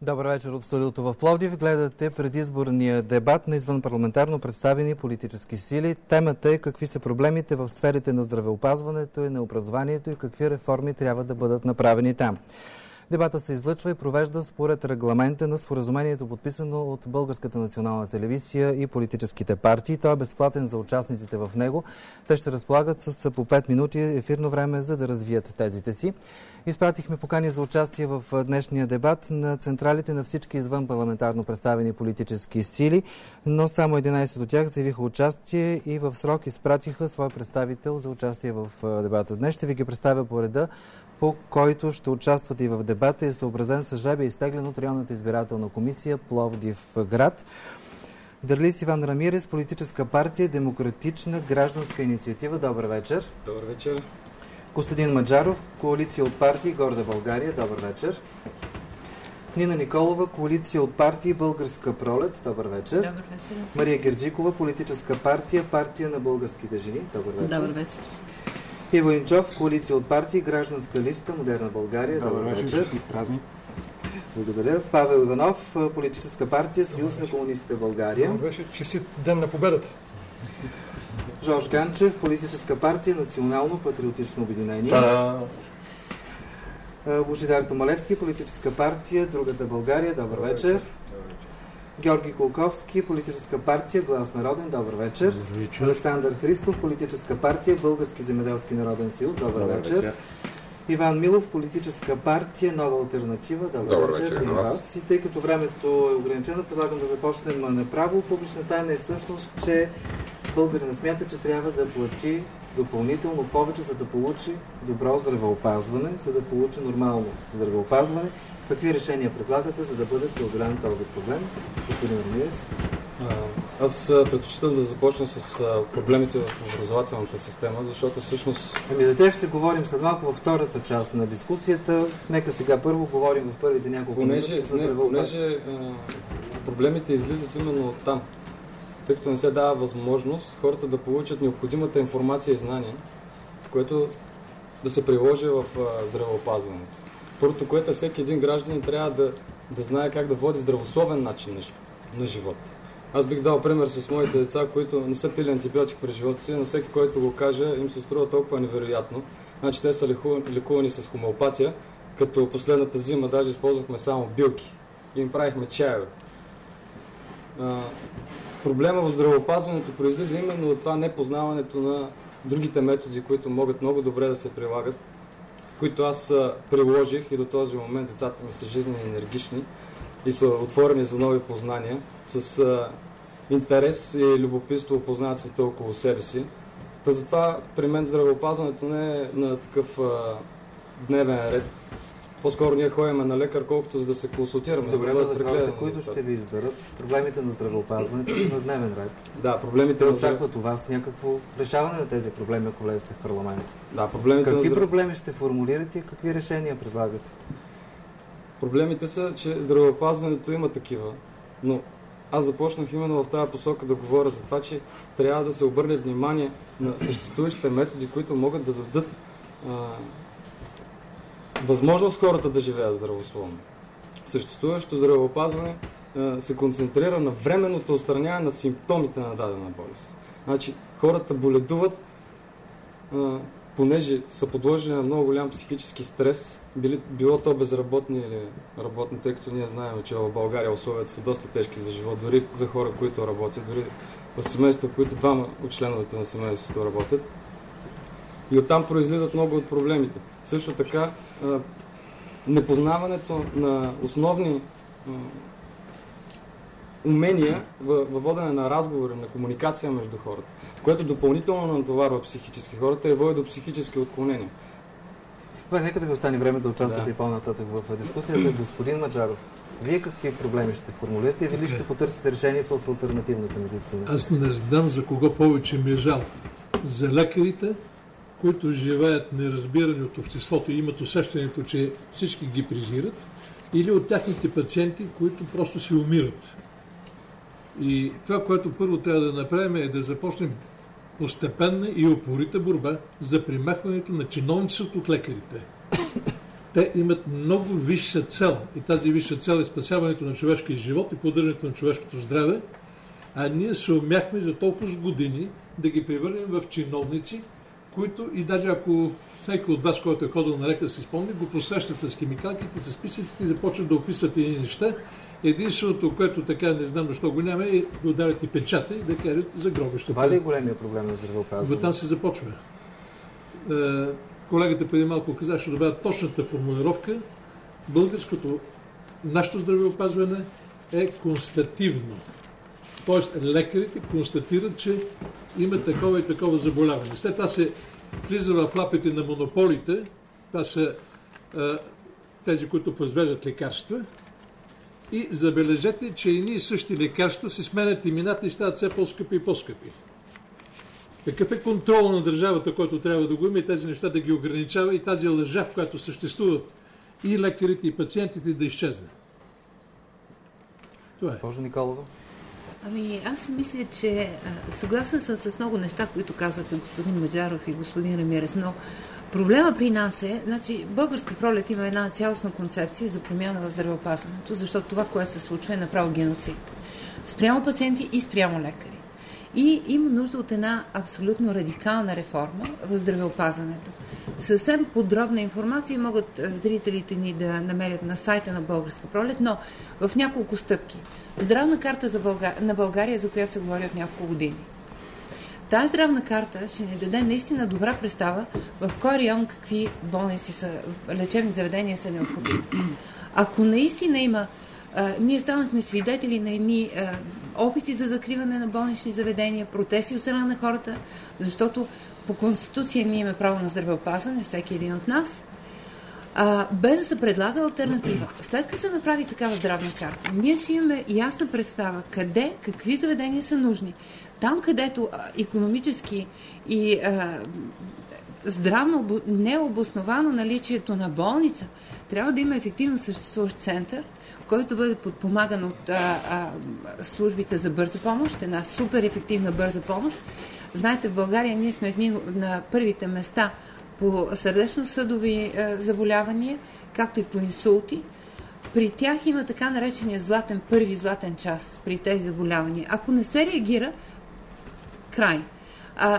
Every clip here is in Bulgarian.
Добър вечер от студиото в Пловдив. Гледате предизборния дебат на извънпарламентарно представени политически сили. Темата е какви са проблемите в сферите на здравеопазването и на образованието и какви реформи трябва да бъдат направени там. Дебата се излъчва и провежда според регламента на споразумението, подписано от Българската национална телевизия и политическите партии. Той е безплатен за участниците в него. Те ще разполагат с по 5 минути ефирно време, за да развият тезите си. Изпратихме покани за участие в днешния дебат на централите на всички извън парламентарно представени политически сили, но само 11 от тях заявиха участие и в срок изпратиха свой представител за участие в дебата. Днес ще ви ги представя по реда, по който ще участвате и в дебата, е съобразен с жребия, изтеглен от районната избирателна комисия Пловдив град. Дърлис Иван Рамирес, политическа партия Демократична гражданска инициатива. Добър вечер. Добър вечер. Костадин Маджаров, коалиция от партии Горда България. Добър вечер. Нина Николова, коалиция от партии Българска пролет. Добър вечер. Добър вечер. Мария Герджикова, политическа партия Партия на българските жени. Добър вечер. Добър вечер. Иво Инчов, коалиция от партии Гражданска листа Модерна България. Добър вечер. Празник. Благодаря. Павел Иванов, политическа партия Съюз на комунистите в България. Добър вечер. Честит ден на победата. Жорж Ганчев, политическа партия Национално патриотично обединение. Божидар Томалевски, политическа партия Другата България. Добър вечер. Георги Колковски, политическа партия Глас народен. Добър вечер. Александър Христов, политическа партия Български земеделски народен съюз. Добър вечер. Иван Милов, политическа партия Нова алтернатива. Добър вечер. И вас. И тъй като времето е ограничено, предлагам да започнем направо. Публична тайна е всъщност, че българина смята, че трябва да плати допълнително повече, за да получи добро здравеопазване, за да получи нормално здравеопазване. Какви решения предлагате, за да бъде преодолян този проблем? Господин Рамирес. Аз предпочитам да започна с проблемите в образователната система, защото всъщност... За тях ще говорим след малко във втората част на дискусията. Нека сега първо говорим в първите няколко минути за понеже проблемите излизат именно от там, тъй като не се дава възможност хората да получат необходимата информация и знания, в което да се приложи в здравеопазването. Първото, което всеки един гражданин трябва да знае как да води здравословен начин на живот. Аз бих дал пример с моите деца, които не са пили антибиотик през живота си, на всеки, който го каже, им се струва толкова невероятно. Значи те са лекувани с хомеопатия, като последната зима даже използвахме само билки и им правихме чаеве. Проблема в здравеопазването произлиза именно от това непознаването на другите методи, които могат много добре да се прилагат, които аз приложих и до този момент децата ми са жизнени и енергични и са отворени за нови познания, с интерес и любопитство познават света около себе си. Та затова при мен здравеопазването не е на такъв дневен ред. По-скоро ние ходим на лекар, колкото за да се консултираме. Добре, за хората, които ще ви изберат, проблемите на здравеопазването са на дневен ред. Да, проблемите очакват у вас някакво решаване на тези проблеми, ако влезете в парламента. Да, проблемите какви проблеми ще формулирате и какви решения предлагате? Проблемите са, че здравеопазването има такива, но аз започнах именно в тази посока да говоря за това, че трябва да се обърне внимание на съществуващите методи, които могат да дадат възможност хората да живеят здравословно. Съществуващото здравеопазване се концентрира на временното отстраняване на симптомите на дадена болест. Значи, хората боледуват, понеже са подложени на много голям психически стрес, било то безработни или работни, тъй като ние знаем, че в България условията са доста тежки за живот, дори за хора, които работят, дори в семейства, в които двама от членовете на семейството работят. И оттам произлизат много от проблемите. Също така, непознаването на основни умения във водене на разговори, на комуникация между хората, което допълнително натоварва психически хората и води до психически отклонения. Нека да ви остане време да участвате и по-нататък в дискусията. Господин Маджаров, вие какви проблеми ще формулирате или ще потърсите решение в алтернативната медицина? Аз не знам за кого повече ми е жал. За лекарите, които живеят неразбирани от обществото и имат усещането, че всички ги презират, или от тяхните пациенти, които просто си умират. И това, което първо трябва да направим, е да започнем постепенна и упорита борба за премахването на чиновничеството от лекарите. те имат много висша цел. И тази висша цел е спасяването на човешкия живот и поддържането на човешкото здраве. А ние се умяхме за толкова години да ги превърнем в чиновници, които и даже ако всеки от вас, който е ходил на лекар, си спомни, го посрещат с химикалките, с списъците и започват да описват едни неща. Единственото, което така не знам защо го няма, е да ударят и печата и да кажат за гробищата. Това ли е големия проблем на здравеопазването? Там се започва. Колегата преди малко каза, ще добавя точната формулировка. Нашето здравеопазване е констативно. Тоест лекарите констатират, че има такова и такова заболяване. След това се влиза в лапите на монополите. Това са тези, които произвеждат лекарства. И забележете, че едни и същи лекарства се сменят имената и стават все по-скъпи и по-скъпи. Какъв е контрол на държавата, който трябва да го има и тези неща да ги ограничава и тази лъжа, в която съществуват и лекарите, и пациентите да изчезне? Това е. Госпожо Николова? Аз мисля, че съгласен съм с много неща, които казаха господин Маджаров и господин Рамирес, но проблема при нас е, Българска пролет има една цялостна концепция за промяна в здравеопазването, защото това, което се случва, е направо геноцид. Спрямо пациенти и спрямо лекари. И има нужда от една абсолютно радикална реформа в здравеопазването. Съвсем подробна информация могат зрителите ни да намерят на сайта на Българска пролет, но в няколко стъпки. Здравна карта на България, за която се говори от няколко години. Тази здравна карта ще ни даде наистина добра представа в кой район какви болници лечебни заведения са необходими. Ако наистина има ние станахме свидетели на едни опити за закриване на болнични заведения, протести от страна на хората, защото по Конституция ние имаме право на здравеопазване, всеки един от нас, без да се предлага алтернатива. След като се направи такава здравна карта, ние ще имаме ясна представа къде, какви заведения са нужни. Там, където икономически и здравно не е обосновано наличието на болница, трябва да има ефективно съществуващ център, който бъде подпомаган от службите за бърза помощ, една супер ефективна бърза помощ. Знаете, в България ние сме едни на първите места по сърдечно-съдови заболявания, както и по инсулти. При тях има така наречения първи златен час при тези заболявания. Ако не се реагира, край.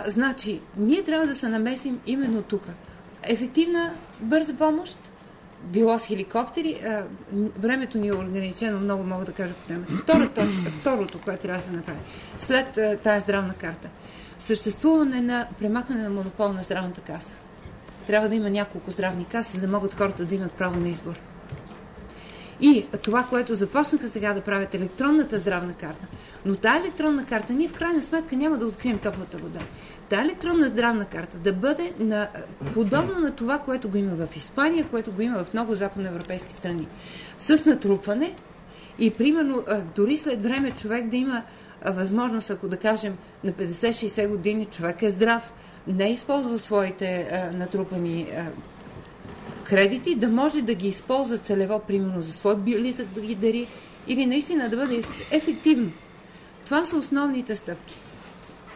Значи, ние трябва да се намесим именно тук. Ефективна бърза помощ, било с хеликоптери. Времето ни е ограничено, много мога да кажа по темата. Второто, което трябва да се направи. След тази здравна карта. Съществуване на премахване на монопол на здравната каса. Трябва да има няколко здравни каси, за да могат хората да имат право на избор. И това, което започнаха сега да правят електронната здравна карта. Но тази електронна карта, ние в крайна сметка няма да открием топлата вода. Тази електронна здравна карта да бъде подобно на това, което го има в Испания, което го има в много западноевропейски страни. С натрупване и примерно дори след време човек да има възможност, ако да кажем на 50-60 години човек е здрав, не използва своите натрупани кредити, да може да ги използва целево, примерно за свой близък да ги дари или наистина да бъде ефективно. Това са основните стъпки.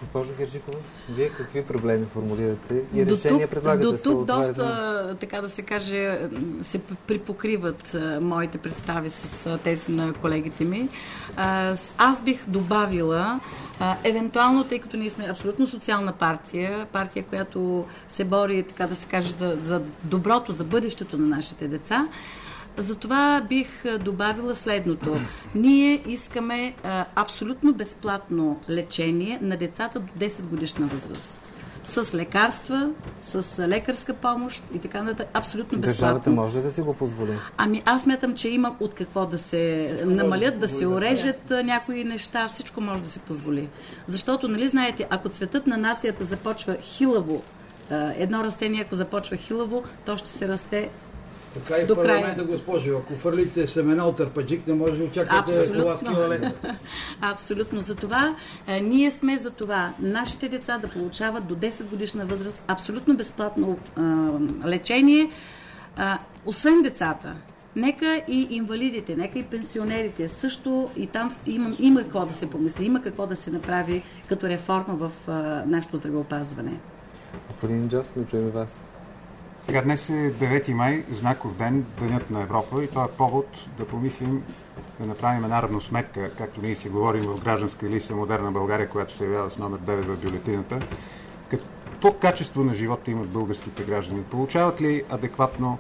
Госпожо Герджикова, вие какви проблеми формулирате и решения предлагате? До тук доста, така да се каже, се припокриват моите представи с тези на колегите ми. Аз бих добавила, евентуално, тъй като ние сме абсолютно социална партия, която се бори, така да се каже, за доброто, за бъдещето на нашите деца, затова бих добавила следното. Ние искаме абсолютно безплатно лечение на децата до 10 годишна възраст. С лекарства, с лекарска помощ и така нататък. Абсолютно безплатно. Държавата може ли да си го позволи? Аз смятам, че има от какво да се намалят, да се орежат някои неща. Всичко може да се позволи. Защото, нали знаете, ако цветът на нацията започва хилаво, едно растение, ако започва хилаво, то ще се расте така и в парламента, госпожо. Ако фърлите семена от арпаджик, не може да очаквате словацки лалета. Абсолютно. За това ние сме за това нашите деца да получават до 10 годишна възраст абсолютно безплатно лечение. Освен децата, нека и инвалидите, нека и пенсионерите също, и там има какво да се помисли, има какво да се направи като реформа в нашето здравеопазване. Господин Джов, да чуем вас. Сега днес е 9 май, знаков ден, Денят на Европа, и това е повод да помислим, да направим една равносметка, както ние си говорим в гражданска листа Модерна България, която се явява с номер 9 в бюлетината. Какво качество на живота имат българските граждани? Получават ли адекватно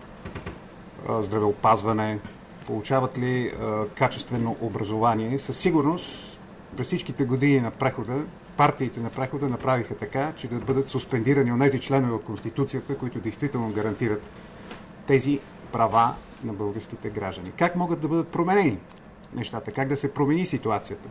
здравеопазване? Получават ли качествено образование? Със сигурност през всичките години на прехода партиите на прехода направиха така, че да бъдат суспендирани онези членове в Конституцията, които действително гарантират тези права на българските граждани. Как могат да бъдат променени нещата? Как да се промени ситуацията?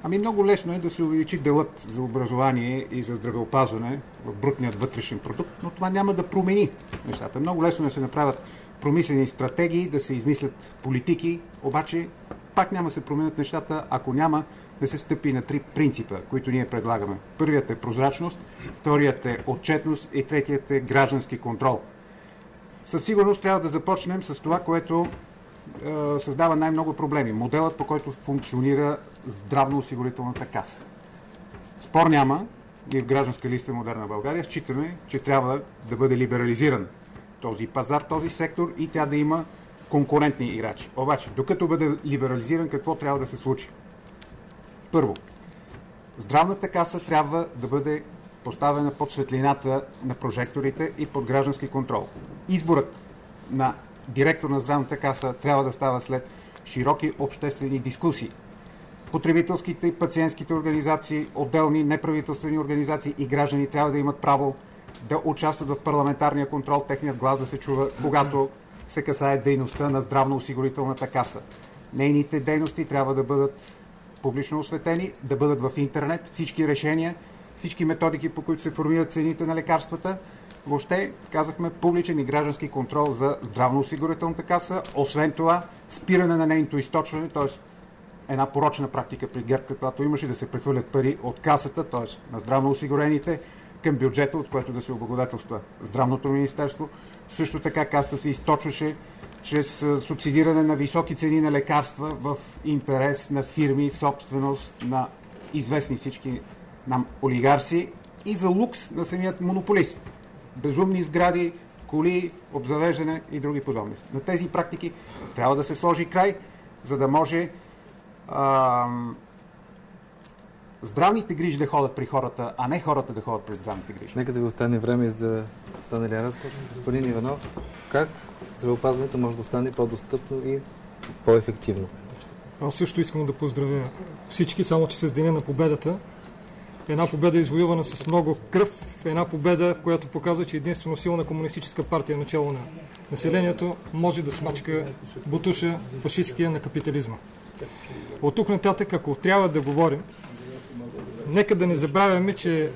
Ами много лесно е да се увеличи делът за образование и за здравеопазване в брутният вътрешен продукт, но това няма да промени нещата. Много лесно да се направят промислени стратегии, да се измислят политики, обаче пак няма да се променят нещата, ако няма да се стъпи на 3 принципа, които ние предлагаме. Първият е прозрачност, вторият е отчетност и третият е граждански контрол. Със сигурност трябва да започнем с това, което създава най-много проблеми. Моделът, по който функционира здравноосигурителната каса. Спор няма, ние в гражданска листа Модерна България считаме, че трябва да бъде либерализиран този пазар, този сектор и тя да има конкурентни играчи. Обаче, докато бъде либерализиран, какво трябва да се случи? Първо, здравната каса трябва да бъде поставена под светлината на прожекторите и под граждански контрол. Изборът на директор на здравната каса трябва да става след широки обществени дискусии. Потребителските и пациентските организации, отделни неправителствени организации и граждани трябва да имат право да участват в парламентарния контрол, техният глас да се чува, когато се касае дейността на здравноосигурителната каса. Нейните дейности трябва да бъдат публично осветени, да бъдат в интернет, всички решения, всички методики, по които се формират цените на лекарствата. Въобще, казахме, публичен и граждански контрол за здравноосигурителната каса. Освен това, спиране на нейното източване, т.е. една порочна практика при ГЕРБ, когато имаше да се прехвърлят пари от касата, т.е. на здравноосигурените, към бюджета, от което да се облагодетелства Здравното министерство. Също така касата се източваше чрез субсидиране на високи цени на лекарства в интерес на фирми, собственост на известни всички нам олигарси и за лукс на самият монополист. Безумни сгради, коли, обзавеждане и други подобни. На тези практики трябва да се сложи край, за да може здравните грижи да ходят при хората, а не хората да ходят при здравните грижи. Нека да ви остане време за останалия разговор. Господин Иванов, как здравеопазването може да стане по-достъпно и по-ефективно? Аз също искам да поздравя всички, само че с Деня на победата. Една победа извоювана с много кръв, една победа, която показва, че единствено силна комунистическа партия начало на населението може да смачка бутуша фашистския на капитализма. От тук нататък, ако трябва да говорим, нека да не забравяме, че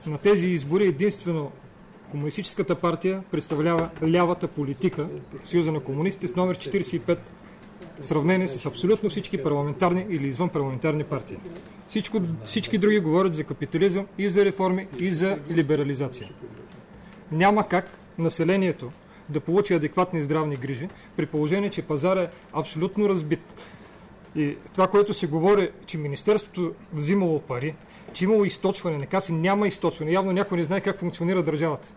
на тези избори единствено комунистическата партия представлява лявата политика, Съюза на комунистите с номер 45, в сравнение с абсолютно всички парламентарни или извън парламентарни партии. Всички други говорят за капитализъм и за реформи и за либерализация. Няма как населението да получи адекватни здравни грижи, при положение, че пазар е абсолютно разбит. И това, което се говори, че Министерството взимало пари, че имало източване, нека си няма източване. Явно някой не знае как функционира държавата.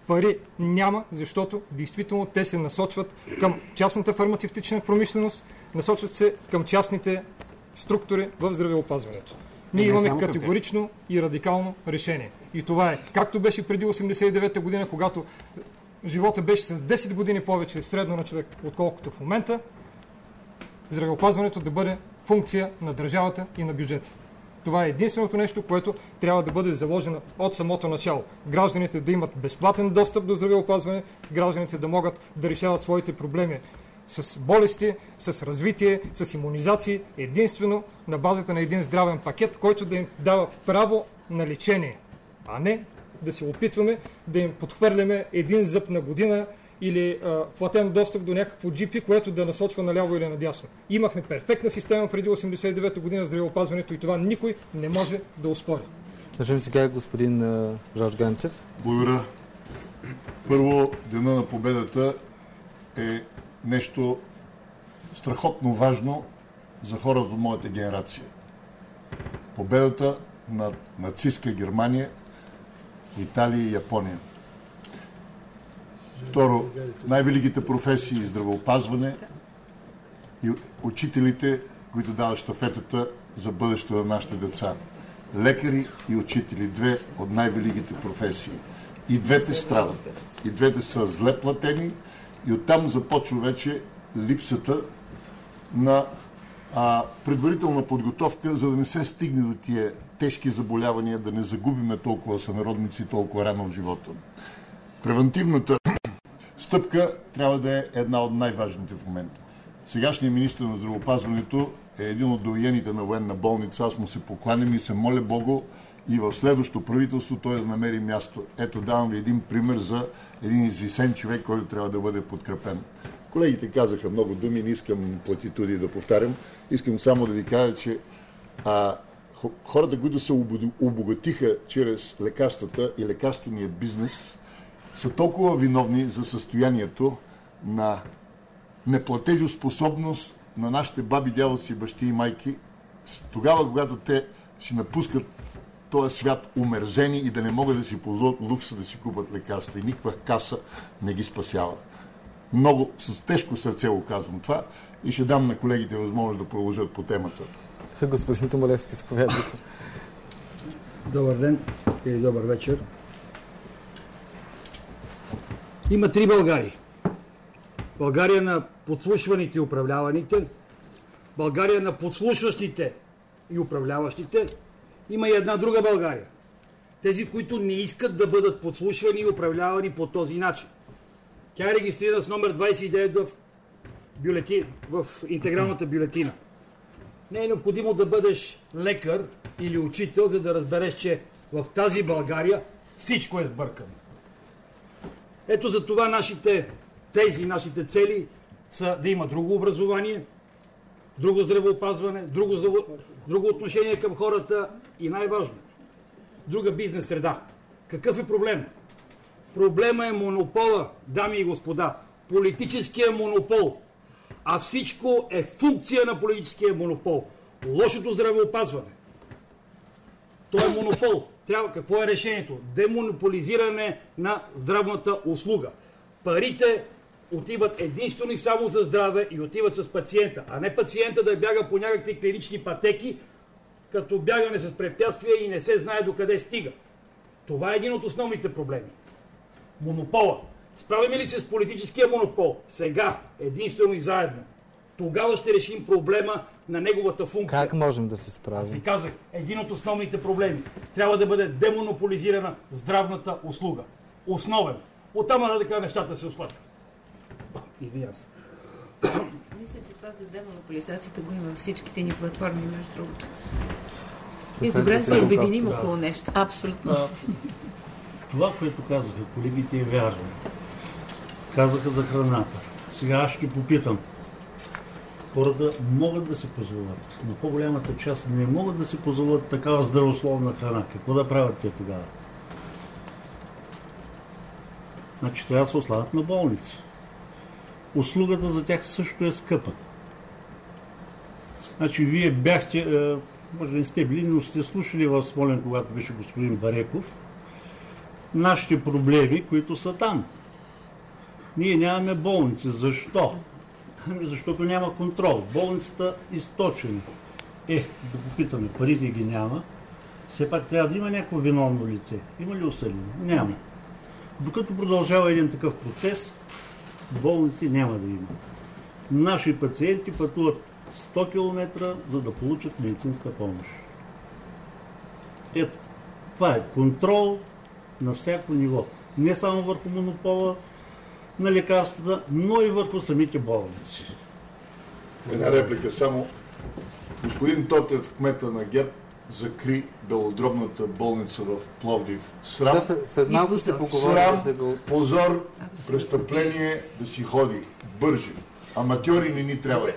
Пари няма, защото действително те се насочват към частната фармацевтична промишленост, насочват се към частните структури в здравеопазването. Ние имаме категорично и радикално решение. И това е, както беше преди 1989 година, когато живота беше с 10 години повече средно на човек, отколкото в момента, здравеопазването да бъде функция на държавата и на бюджета. Това е единственото нещо, което трябва да бъде заложено от самото начало. Гражданите да имат безплатен достъп до здравеопазване, гражданите да могат да решават своите проблеми с болести, с развитие, с имунизации, единствено на базата на един здравен пакет, който да им дава право на лечение, а не да се опитваме да им подхвърляме един зъб на година или платен достъп до някакво GP, което да насочва наляво или надясно. Имахме перфектна система преди 1989 година в здравеопазването и това никой не може да оспори. Държим сега господин Жорж Ганчев. Благодаря. Първо, Дена на победата е нещо страхотно важно за хората от моята генерация. Победата над нацистска Германия, Италия и Япония. Второ, най-великите професии здравеопазване и учителите, които дават щафетата за бъдещето на нашите деца. Лекари и учители, две от най-великите професии. И двете страдат. И двете са зле платени и оттам започва вече липсата на предварителна подготовка, за да не се стигне до тия тежки заболявания, да не загубиме толкова сънародници толкова рано в живота. Превентивната стъпка трябва да е една от най-важните в момента. Сегашният министър на здравеопазването е един от доайените на военна болница. Аз му се покланям и се моля Богу и в следващото правителство той да намери място. Ето, давам ви един пример за един извисен човек, който трябва да бъде подкрепен. Колегите казаха много думи, не искам платитуди да повтарям. Искам само да ви кажа, че хората, които се обогатиха чрез лекарствата и лекарствения бизнес, са толкова виновни за състоянието на неплатежоспособност на нашите баби, дядовци, бащи и майки, тогава, когато те си напускат този свят умерзени и да не могат да си позволят лукса да си купат лекарства. И никаква каса не ги спасява. Много с тежко сърце го казвам това и ще дам на колегите възможност да продължат по темата. Господин Томалевски, заповядайте. Добър ден или добър вечер. Има три Българии. България на подслушваните и управляваните, България на подслушващите и управляващите, има и една друга България. Тези, които не искат да бъдат подслушвани и управлявани по този начин. Тя е регистрирана с номер 29 в интегралната бюлетина. Не е необходимо да бъдеш лекар или учител, за да разбереш, че в тази България всичко е сбъркано. Ето за това нашите тези, нашите цели са да има друго образование, друго здравеопазване, друго отношение към хората и най-важно, друга бизнес среда. Какъв е проблем? Проблема е монопола, дами и господа. Политическия монопол. А всичко е функция на политическия монопол. Лошото здравеопазване. То е монопол. Какво е решението? Демонополизиране на здравната услуга. Парите отиват единствено и само за здраве и отиват с пациента, а не пациента да бяга по някакви клинични пътеки, като бягане с препятствия и не се знае докъде стига. Това е един от основните проблеми. Монопола. Справим ли се с политическия монопол? Сега, единствено и заедно. Тогава ще решим проблема на неговата функция. Как можем да се справим? Аз ви казах, един от основните проблеми. Трябва да бъде демонополизирана здравната услуга. Основен. Оттам нататък нещата се ослачват. Извинявам се. Мисля, че това за демонополизацията го има във всичките ни платформи, между другото. И добре да се обединим около нещо. Абсолютно. Това, което казаха колегите, е вярно. Казаха за храната. Сега аз ще попитам. Хората могат да се позволят, но по-голямата част не могат да се позволят такава здравословна храна. Какво да правят те тогава? Значи трябва да се ославят на болници. Услугата за тях също е скъпа. Значи вие бяхте, може да не сте били, но сте слушали в Смолян, когато беше господин Бареков, нашите проблеми, които са там. Ние нямаме болници. Защо? Защото няма контрол. Болницата източена. Да попитаме, парите ги няма. Все пак трябва да има някакво виновно лице. Има ли осъдено? Няма. Докато продължава един такъв процес, болници няма да има. Наши пациенти пътуват 100 км, за да получат медицинска помощ. Ето, това е контрол на всяко ниво. Не само върху монопола на лекарствата, но и върху самите болници. Една реплика само. Господин Тотев, кмета на ГЕРБ, закри белодробната болница в Пловдив. Срам, след малко се поговорим. Позор, престъпление да си ходи. Бържи. Аматьори не ни трябва.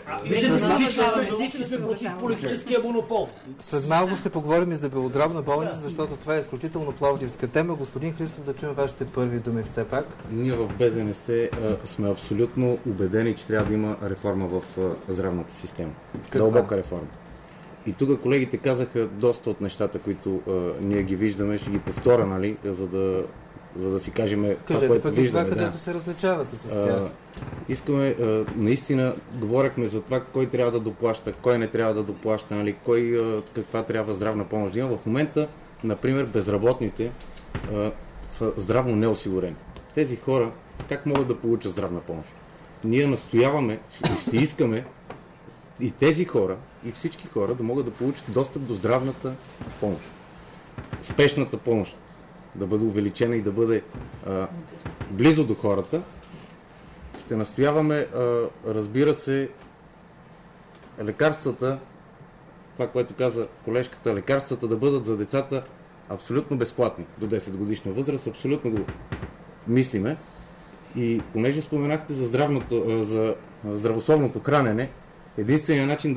Всички сме против политическия монопол. След малко ще поговорим и за белодробна болница, защото това е изключително пловдивска тема. Господин Христов, да чуем вашите първи думи все пак. Ние в БЗНС сме абсолютно убедени, че трябва да има реформа в здравната система. Дълбока реформа. И тук колегите казаха доста от нещата, които ние ги виждаме, ще ги повторя, нали, за да за да си кажем това, Кажете което пък виждаме. това, където се различавате с тях. Искаме, наистина, говорихме за това, кой трябва да доплаща, кой не трябва да доплаща, нали, кой каква трябва здравна помощ да има. В момента, например, безработните са здравно неосигурени. Тези хора как могат да получат здравна помощ? Ние настояваме, ще искаме и тези хора, и всички хора да могат да получат достъп до здравната помощ. Спешната помощ да бъде увеличена и да бъде близо до хората. Ще настояваме, разбира се, лекарствата, това, което каза колежката, лекарствата да бъдат за децата абсолютно безплатни до 10 годишна възраст. Абсолютно го мислиме. И понеже споменахте за здравословното хранене, единственият начин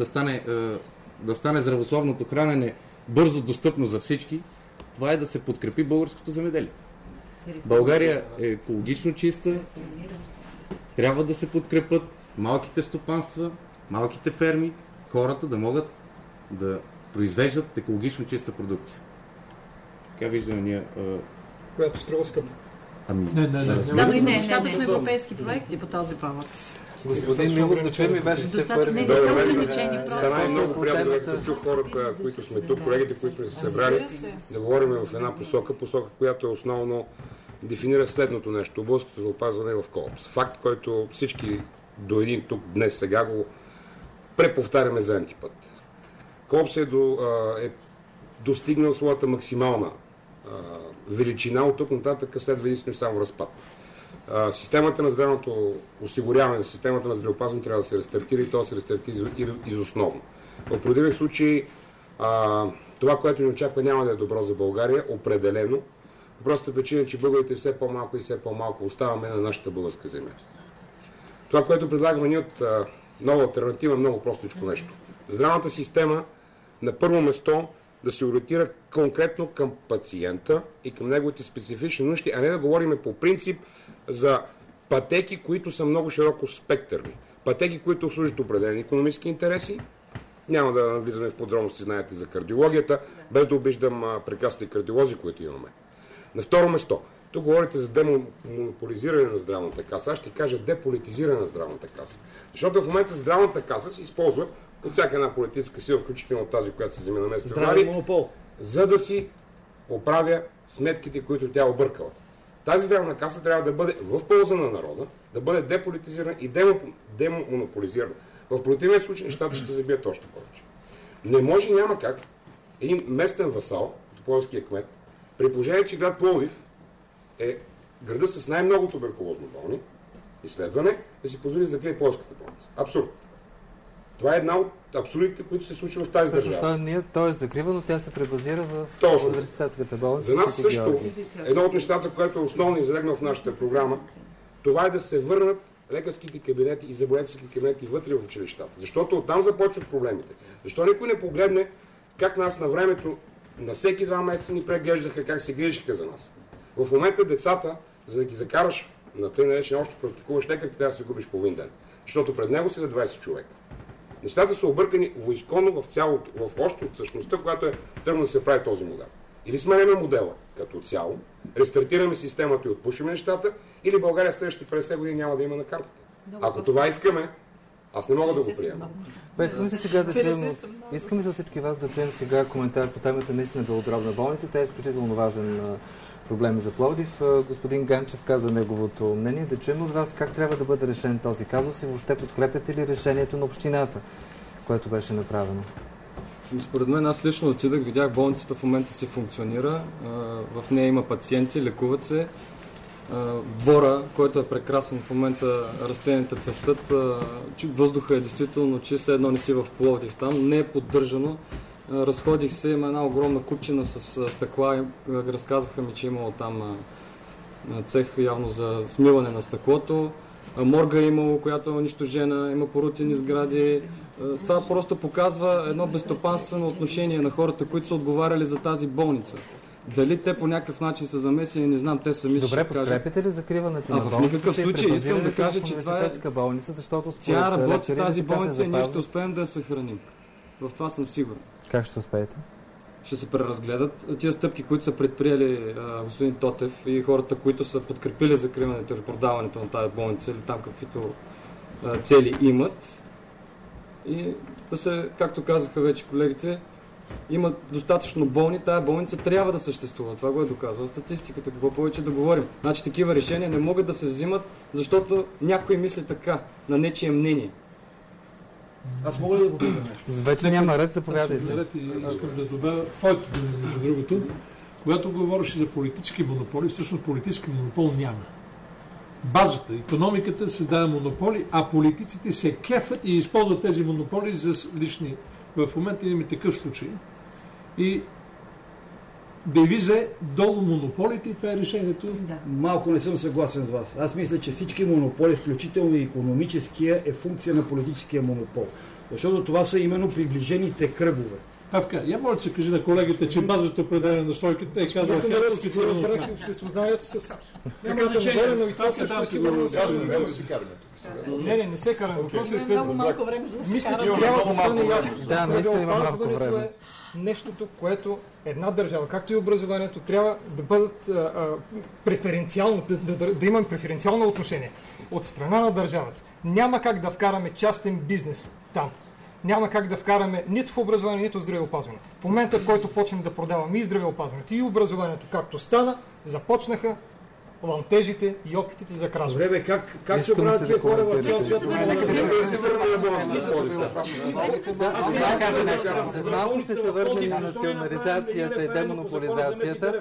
да стане здравословното хранене бързо достъпно за всички, това е да се подкрепи българското земеделие. България е екологично чиста, трябва да се подкрепят малките стопанства, малките ферми, хората да могат да произвеждат екологично чиста продукция. Така виждаме ние... Която струва скъпо. Не, достатъчно европейски проекти по този повод. Господин Милов, да чуем и вашите първи. Стана е много приятно да чух хората, които сме тук, колегите, които сме се събрали, да говорим в една посока, която е основно дефинира следното нещо. Българското здравеопазване е в колапс. Факт, който всички до един тук днес сега го преповтаряме за антипът. Колапс е достигнал своята максимална величина, от тук нататък следва единствено само разпад. Системата на здравното осигуряване, системата на здравеопазване трябва да се рестартира и то се рестартира изосновно. В противен случай това, което ни очаква, няма да е добро за България, определено. Просто причина, че българите все по-малко и все по-малко оставаме на нашата българска земя. Това, което предлагаме ние от нова алтернатива, е много простичко нещо. Здравната система на първо место да се ориентира конкретно към пациента и към неговите специфични нужди, а не да говорим по принцип за пътеки, които са много широко спектърни. Пътеки, които служат определени икономически интереси. Няма да навлизаме в подробности, знаете, за кардиологията, без да обиждам прекрасните кардиолози, които имаме. На второ место, тук говорите за демонополизиране на здравната каса. Аз ще кажа деполитизиране на здравната каса. Защото в момента здравната каса се използва от всяка една политическа сила, включително от тази, която се взима на месец февруари, за да си оправя сметките, които тя объркала. Тази здравна каса трябва да бъде в полза на народа, да бъде деполитизирана и демонополизирана. В противен случай нещата ще забият още повече. Не може, няма как един местен васал, пловдивския кмет, при положение, че град Пловдив е града с най-много туберкулозно болни, изследване, да си позволи да закрие пловдивската болница. Абсурд. Това е една от абсурдите, които се случва в тази държава. То е закривано, тя се пребазира в университетската болница. За нас също едно от нещата, което е основно излегнало в нашата програма, това е да се върнат лекарските кабинети и зъболекарски кабинети вътре в училищата. Защото оттам започват проблемите. Защо никой не погледне как нас на времето на всеки 2 месеца ни преглеждаха, как се грижиха за нас. В момента децата, за да ги закараш на тъй наречен още практикуваш лекар, трябва да се губиш половин ден. Защото пред него си на 20 човека. Нещата са объркани войсконно в цялото, още от същността, която е тръгнало да се прави този модел. Или сменяме модела като цяло, рестартираме системата и отпушваме нещата, или България в следващите 50 години няма да има на картата. Ако това искаме, аз не мога да го приема. Искаме за всички вас да чуем сега коментар по темата наистина белодробна болница. Тя е изключително важен проблем за Пловдив. Господин Ганчев каза неговото мнение. Да чуем от вас как трябва да бъде решен този казус и въобще подкрепяте ли решението на общината, което беше направено? Според мен, аз лично отидах, видях болницата в момента си функционира, в нея има пациенти, лекуват се. Двора, който е прекрасен в момента, растенията цъфтат, въздуха е действително чист, едно не си в Пловдив там, не е поддържано. Разходих се, има една огромна купчина с стъкла, разказаха ми, че имало там цех явно за смиване на стъклото. Морга е имало, която е унищожена, има порутени сгради. Това просто показва едно безстопанствено отношение на хората, които са отговаряли за тази болница. Дали те по някакъв начин са замесени, не знам, те сами ще кажат. Добре, подкрепите ли закриването на болницата? В никакъв случай искам да кажа, че това е... болница, защото тя работи тази болница и ние ще успеем да я съхраним. В това съм сигурен. Как ще успеете? ще се преразгледат тия стъпки, които са предприели господин Тотев и хората, които са подкрепили закриването или продаването на тази болница или там каквито цели имат. И да се, както казаха вече колегите, има достатъчно болни, тая болница трябва да съществува. Това го е доказала статистиката. Какво повече да говорим? Значи такива решения не могат да се взимат, защото някой мисли така, на нечие мнение. Аз мога ли да попитам нещо? Вече няма ред, заповядайте. Искам да добавя твоето думи, между другото. Когато говориш за политически монополи, всъщност политически монопол няма. Базата, икономиката създава монополи, а политиците се кефат и използват тези монополи за лични. В момента имаме такъв случай. И девиза долу монополите и това е решението. Да. Малко не съм съгласен с вас. Аз мисля, че всички монополи, включително и икономическия, е функция на политическия монопол. Защото това са именно приближените кръгове. Павка, я моля да се кажи на колегите, че базата определена на настройката е казала в обществознанието с... Няма значение, но и това също е сигурно. Не се караме. Въпросът е следно. Малко време за да се мисля, че трябва да стане ясно. Да, наистина има малко време. Нещото, което една държава, както и образованието, трябва да бъдат преференциално, да имаме преференциално отношение от страна на държавата. Няма как да вкараме частен бизнес там. Няма как да вкараме нито в образование, нито в здравеопазване. В момента, в който почнем да продаваме и здравеопазването, и образованието, както стана, започнаха лантежите и опитите за кражба. Добре, как се оправят тия хора в цял свят? Малко ще се върнем на национализацията и демонополизацията.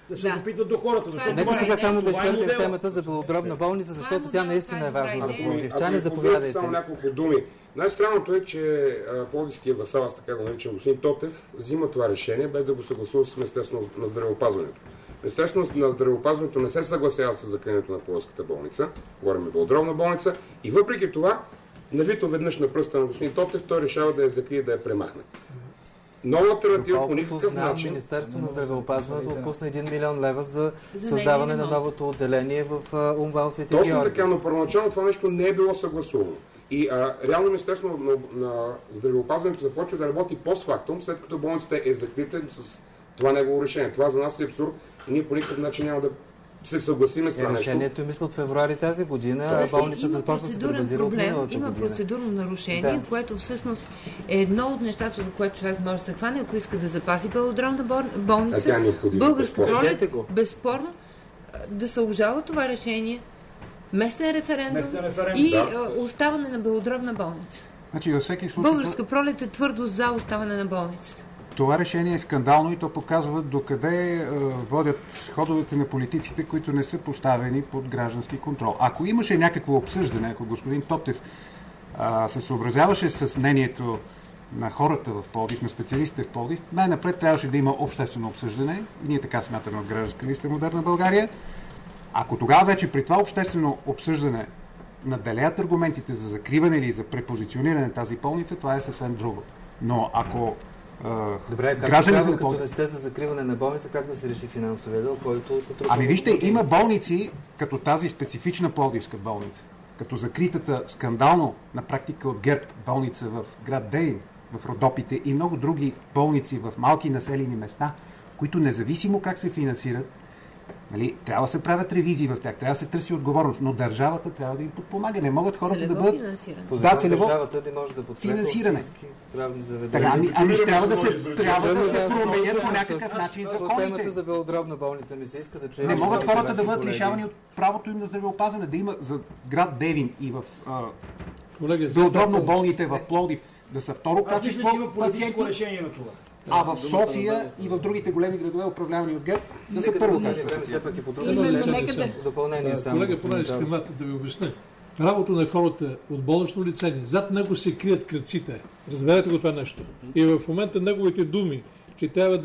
Да се допитат до хората. Нека сега само да изчерпим темата за белодробна болница, защото тя наистина е важна за пловдивчани. Заповядайте. Само няколко думи. Най-странното е, че пловдивския васал, аз така го наричам, господин Тотев, взима това решение, без да го съгласува с Министерството на здравеопазването. Министерството на здравеопазването не се съгласява с закриването на Пловдивската болница, говорим белодробна болница, и въпреки това, навито веднъж на пръста на господин Тотев, той решава да я закрие, да я премахне. Нова алтернатива по никакъв начин. Министерството на здравеопазването отпусна 1 милион лева за създаване на новото отделение в УМБАЛ Свети Георги. Точно така, но първоначално това нещо не е било съгласувано. И реално Министерството на здравеопазването започва да работи постфактум, след като болницата е закрита с това негово решение. Това за нас е абсурд и ние по никакъв начин няма да се съгласиме с това нещо. Решението е мисля от февруари тази година, а болницата започва да се пребазира от миналата година. Има процедурно нарушение, което всъщност е едно от нещата, за което човек може да се хване, ако иска да запази белодробна болница. Българска пролет, безспорно, да се обжалва това решение, местен референдум и оставане на белодробна болница. Значи, във всеки случай, Българска пролет е твърдо за оставане на болницата. Това решение е скандално и то показва докъде водят ходовете на политиците, които не са поставени под граждански контрол. Ако имаше някакво обсъждане, ако господин Тотев се съобразяваше с мнението на хората в Пловдив, на специалистите в Пловдив, най-напред трябваше да има обществено обсъждане, и ние така смятаме от Гражданска листа Модерна България. Ако тогава вече при това обществено обсъждане наделеят аргументите за закриване или за препозициониране на тази болница, това е съвсем друго. Но ако добре, гражданите, като не сте за закриване на болница, как да се реши финансовия дълг, който... Ами вижте, има болници, като тази специфична пловдивска болница, като закритата скандално на практика от ГЕРБ болница в град Девин, в Родопите, и много други болници в малки населени места, които независимо как се финансират, нали, трябва да се правят ревизии в тях, трябва да се търси отговорност, но държавата трябва да им подпомага. Не могат хората да бъдат... Да, целево държавата да може да подкрепя финансиране. Ами трябва да се променят по някакъв начин законите. Темата за белодробна болница ми се иска да чуем. Не могат хората да бъдат лишавани от правото им на здравеопазване, да има за град Девин и в белодробно болните в Пловдив да са второ качество пациенти. Решение на това. А в София и в другите големи градове, управлявани от ГЕРБ, да са първо качество. Колега, понеже ще да ви обясня. Работа на хората от болнично лечение, зад него се крият кръците. Разберете го това нещо. И в момента неговите думи, че трябва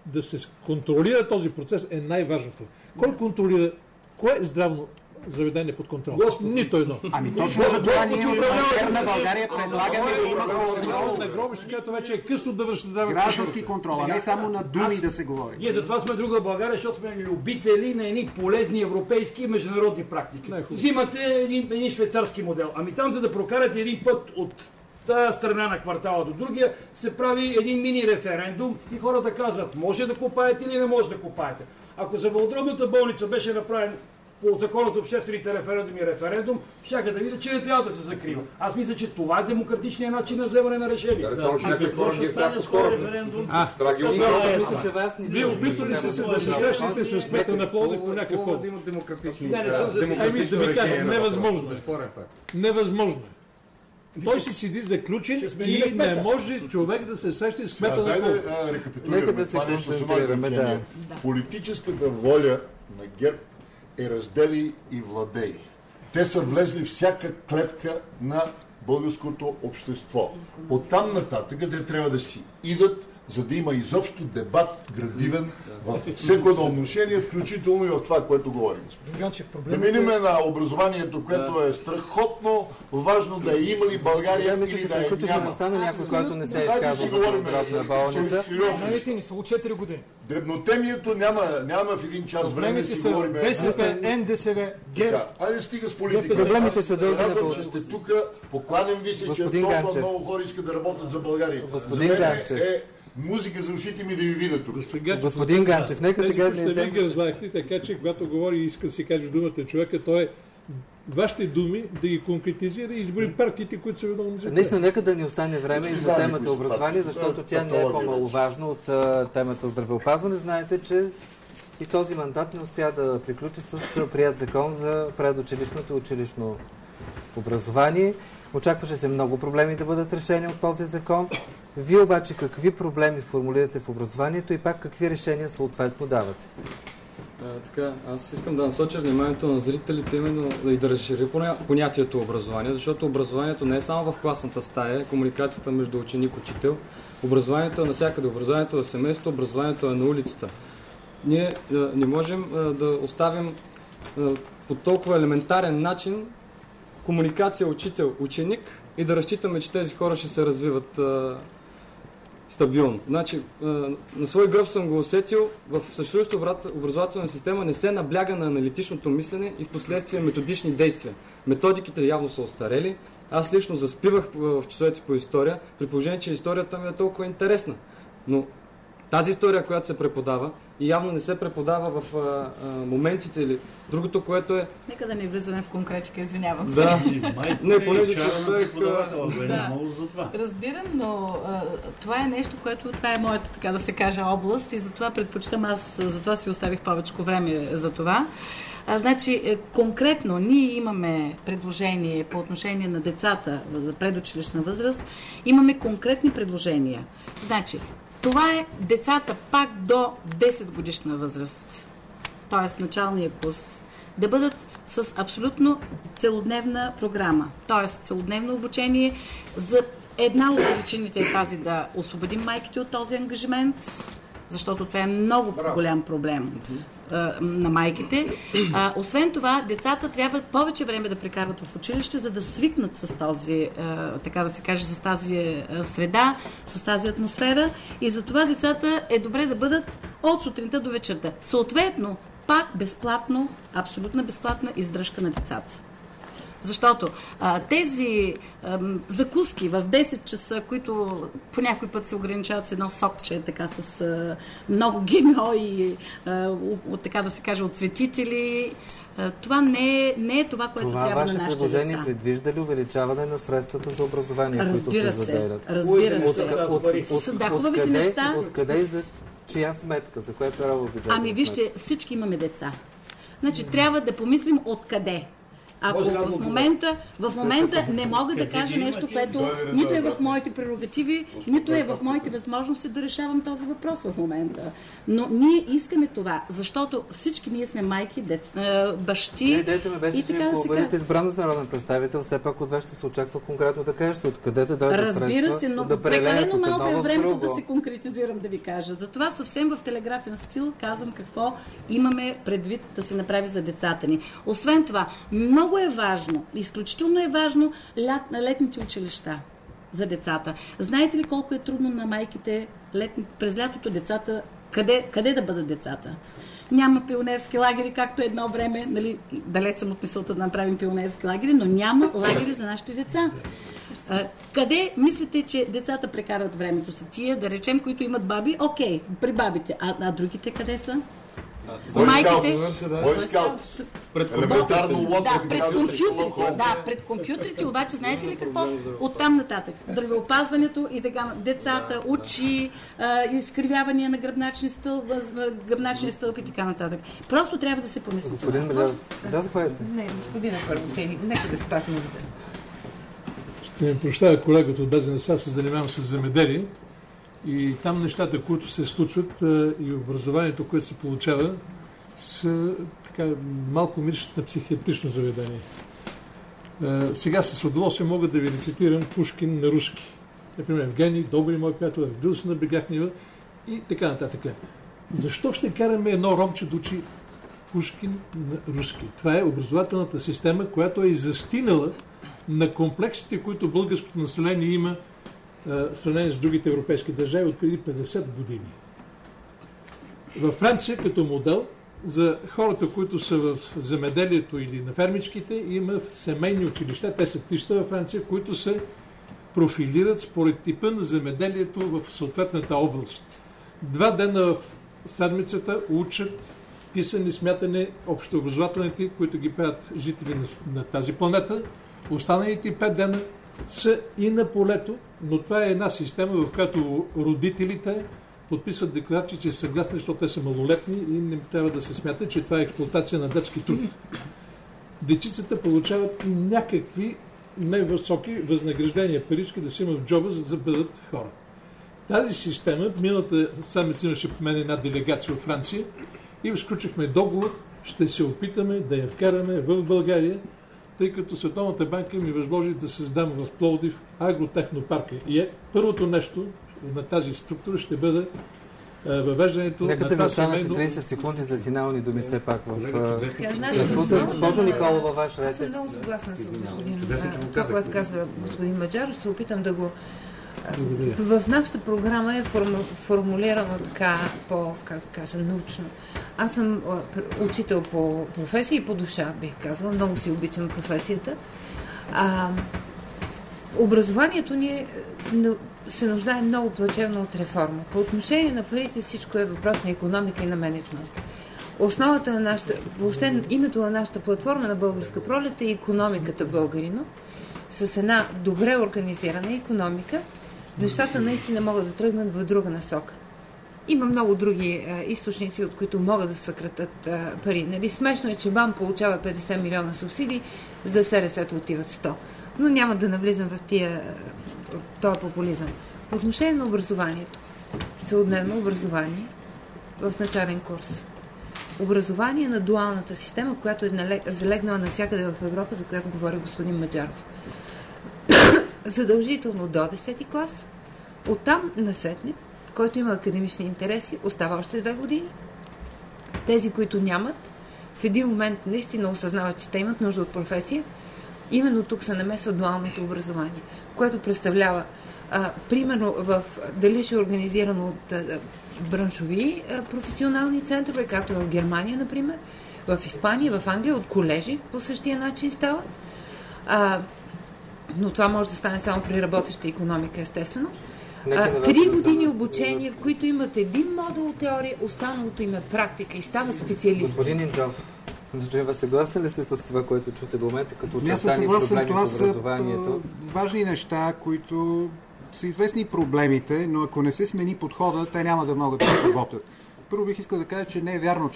да се контролира този процес, е най-важното. Кой контролира? Кое е здравно заведение под контрол? Нито едно. Ами точно за това ние от Модерна България предлагаме да има контрол. На гробище, което вече е късно да върши граждански контрол, а не само на думи да се говори. Ние затова сме друга България, защото сме любители на едни полезни европейски и международни практики. Взимате един швейцарски модел. Ами там, за да прокарате един път от тая страна на квартала до другия, се прави един мини референдум и хората казват, може да копаете или не може да копаете. Ако за Белодробната болница беше направен по закона за обществените референдум, щяха да видят, че не трябва да се закрива. Аз мисля, че това е демократичният начин на вземане на решение. Вие опитвате ли се да се срещнете с кмета на Пловдив по някакъв повод? Да ви кажа, невъзможно е. Невъзможно е. Той си седи заключен и не може човек да се срещне с кмета на Пловдив. Да рекапитулираме това нещо с едно изречение. Политическата воля на ГЕРБ е раздели и владей. Те са влезли всяка клетка на българското общество. Оттам нататък те трябва да си идат, за да има изобщо дебат градивен във всяко едно отношение, включително и в това, което говорим. Да минем на образованието, което е страхотно важно да е има ли България или да е няма. Някой, който не се е изказал за подробна болница. Знаете ни, са от 4 години. Дребнотемието няма в един час време си говорим. БСП, НДСВ, ГЕРБ. Айде стига с политика. Проблемите са дълги. Радвам, че сте тук. Покланям ви се, че толкова много хора искат да работят за България. За мен е музика за ушите ми да ви видя тук. Господин Ганчев, нека сега не сте ги разлахте, така че когато говори и иска да си каже думата човека, той е вашите думи да ги конкретизира и избори партиите, които са виновни за това. Наистина, нека да ни остане време и за темата образование, защото тя не е по-маловажна от темата здравеопазване. Знаете, че и този мандат не успя да приключи с прият закон за предучилищното и училищно образование. Очакваше се много проблеми да бъдат решени от този закон. Вие обаче какви проблеми формулирате в образованието и пак какви решения съответно давате? Така, аз искам да насоча вниманието на зрителите именно и да разшири понятието образование, защото образованието не е само в класната стая, комуникацията между ученик и учител. Образованието е навсякъде. Образованието е семейство, образованието е на улицата. Ние не можем да оставим по толкова елементарен начин комуникация учител-ученик и да разчитаме, че тези хора ще се развиват стабилно. Значи, на свой гръб съм го усетил, в съществуващата образователна система не се набляга на аналитичното мислене и в последствие методични действия. Методиките явно са остарели. Аз лично заспивах в часовете по история, при положение, че историята ми е толкова интересна. Но тази история, която се преподава, и явно не се преподава в моментите или другото, което е... Нека да не влизаме в конкретика, извинявам се. Да, не, понеже ще оставих... Разбирам, но това е нещо, което това е моята, така да се каже, област и затова предпочитам аз, затова си оставих повече време за това. Значи, конкретно, ние имаме предложение по отношение на децата за предучилищна възраст, имаме конкретни предложения. Значи, това е децата пак до 10 годишна възраст, т.е. началния курс, да бъдат с абсолютно целодневна програма, т.е. целодневно обучение. За една от причините е тази да освободим майките от този ангажимент, защото това е много голям проблем на майките. Освен това, децата трябва повече време да прекарват в училище, за да свикнат с този, така да се каже, с тази среда, с тази атмосфера и затова децата е добре да бъдат от сутринта до вечерта. Съответно, пак безплатно, абсолютно безплатна издръжка на децата. Защото тези закуски в 10 часа, които по някой път се ограничават с едно сокче, така с много ГМО и така да се каже отцветители, това не е това, което трябва на нашите деца. Това ваше предложение предвижда ли увеличаване на средствата за образование, които се заделят? Разбира се. Да, хубавите неща. Откъде и за чия сметка? За кое перо в бюджета? Ами вижте, всички имаме деца. Значи трябва да помислим откъде. Ако в момента не мога да кажа нещо, което нито е в моите прерогативи, нито е в моите възможности да решавам този въпрос в момента. Но ние искаме това, защото всички ние сме майки, бащи и така да се казва. Ако бъдете избран за народен представител, все пак от вас ще се очаква конкретно да кажете откъде да дойдат средства. Разбира се, но прекалено малко е времето да се конкретизирам, да ви кажа. Затова съвсем в телеграфен стил казвам какво имаме предвид да се направи за децата ни. Освен това, много е важно, изключително е важно летните училища за децата. Знаете ли колко е трудно на майките през лятото децата, къде да бъдат децата? Няма пионерски лагери, както едно време, нали, далеч съм от мисълта да направим пионерски лагери, но няма лагери за нашите деца. Къде мислите, че децата прекарат времето си? Тия, да речем, които имат баби, окей, при бабите. А другите къде са? Майките? Пред компютрите, обаче знаете ли какво? Оттам нататък. Здравеопазването и така, децата, очи, изкривявания на гръбначния стълб и така нататък. Просто трябва да се помисли. Господин Маджаров, заповядайте. Не, господина първо, нека да спасим. Ще ми прощава колегата от БЗНС, аз се занимавам с земеделие и там нещата, които се случват и образованието, което се получава, са така малко миришат на психиатрично заведение. Сега с удоволствие мога да ви рецитирам Пушкин на руски. Например, Евгений, добри мой приятел, родил се на брегах Нива и така нататък. Защо ще караме едно ромче да учи Пушкин на руски? Това е образователната система, която е застинала на комплексите, които българското население има в сравнение с другите европейски държави от преди 50 години. Във Франция като модел за хората, които са в земеделието или на фермичките, има семейни училища, те са тища във Франция, които се профилират според типа на земеделието в съответната област. 2 дена в седмицата учат писане, смятане, общообразователните, които ги правят жители на тази планета. Останалите 5 дена са и на полето, но това е една система, в която родителите подписват декларации, че са съгласни, защото те са малолетни и не трябва да се смята, че това е експлоатация на детски труд. Дечицата получават и някакви невисоки възнаграждения, парички да си имат в джоба, за да бъдат хора. Тази система, миналата седмица имаше по мен една делегация от Франция и сключихме договор, ще се опитаме да я вкараме в България, тъй като Световната банка ми възложи да създам в Пловдив агротехнопарка. И първото нещо на тази структура ще бъде въвеждането на това семейно... Нека 30 секунди за финални думи все пак в... Госпожо Николова, ваш ред. Аз съм много съгласна с господин, това, което казва господин Маджаров. Се опитам да го... В нашата програма е формулирано така как да кажа, научно. Аз съм учител по професия и по душа, бих казала. Много си обичам професията. Образованието ни се нуждае много плачевно от реформа. По отношение на парите всичко е въпрос на икономика и на мениджмънт. Основата на нашата, въобще името на нашата платформа на Българска пролет е икономиката българино. С една добре организирана икономика нещата наистина могат да тръгнат в друга насока. Има много други източници, от които могат да съкратят пари. Нали? Смешно е, че БАН получава 50 милиона субсидии, за СРС-то отиват 100. Но няма да навлизам в този популизъм. По отношение на образованието, целодневно образование в начален курс. Образование на дуалната система, която е залегнала навсякъде в Европа, за която говори господин Маджаров. Задължително до 10 клас. Оттам насетне, който има академични интереси, остава още 2 години. Тези, които нямат, в един момент наистина осъзнават, че те имат нужда от професия. Именно тук се намесва дуалното образование, което представлява примерно дали ще е организирано от браншови професионални центрове, както е в Германия, например, в Испания, в Англия, от колежи по същия начин става. Но това може да стане само при работеща икономика, естествено. 3 години обучение, в които имат един модул теория, останалото им е практика и стават специалисти. Господин Инджов, Вас съгласни ли сте с това, което чухте до момента, като очертани проблеми това в образованието? Са важни неща, които са известни проблемите, но ако не се смени подхода, те няма да могат да работят. Първо бих искал да кажа, че не е вярно,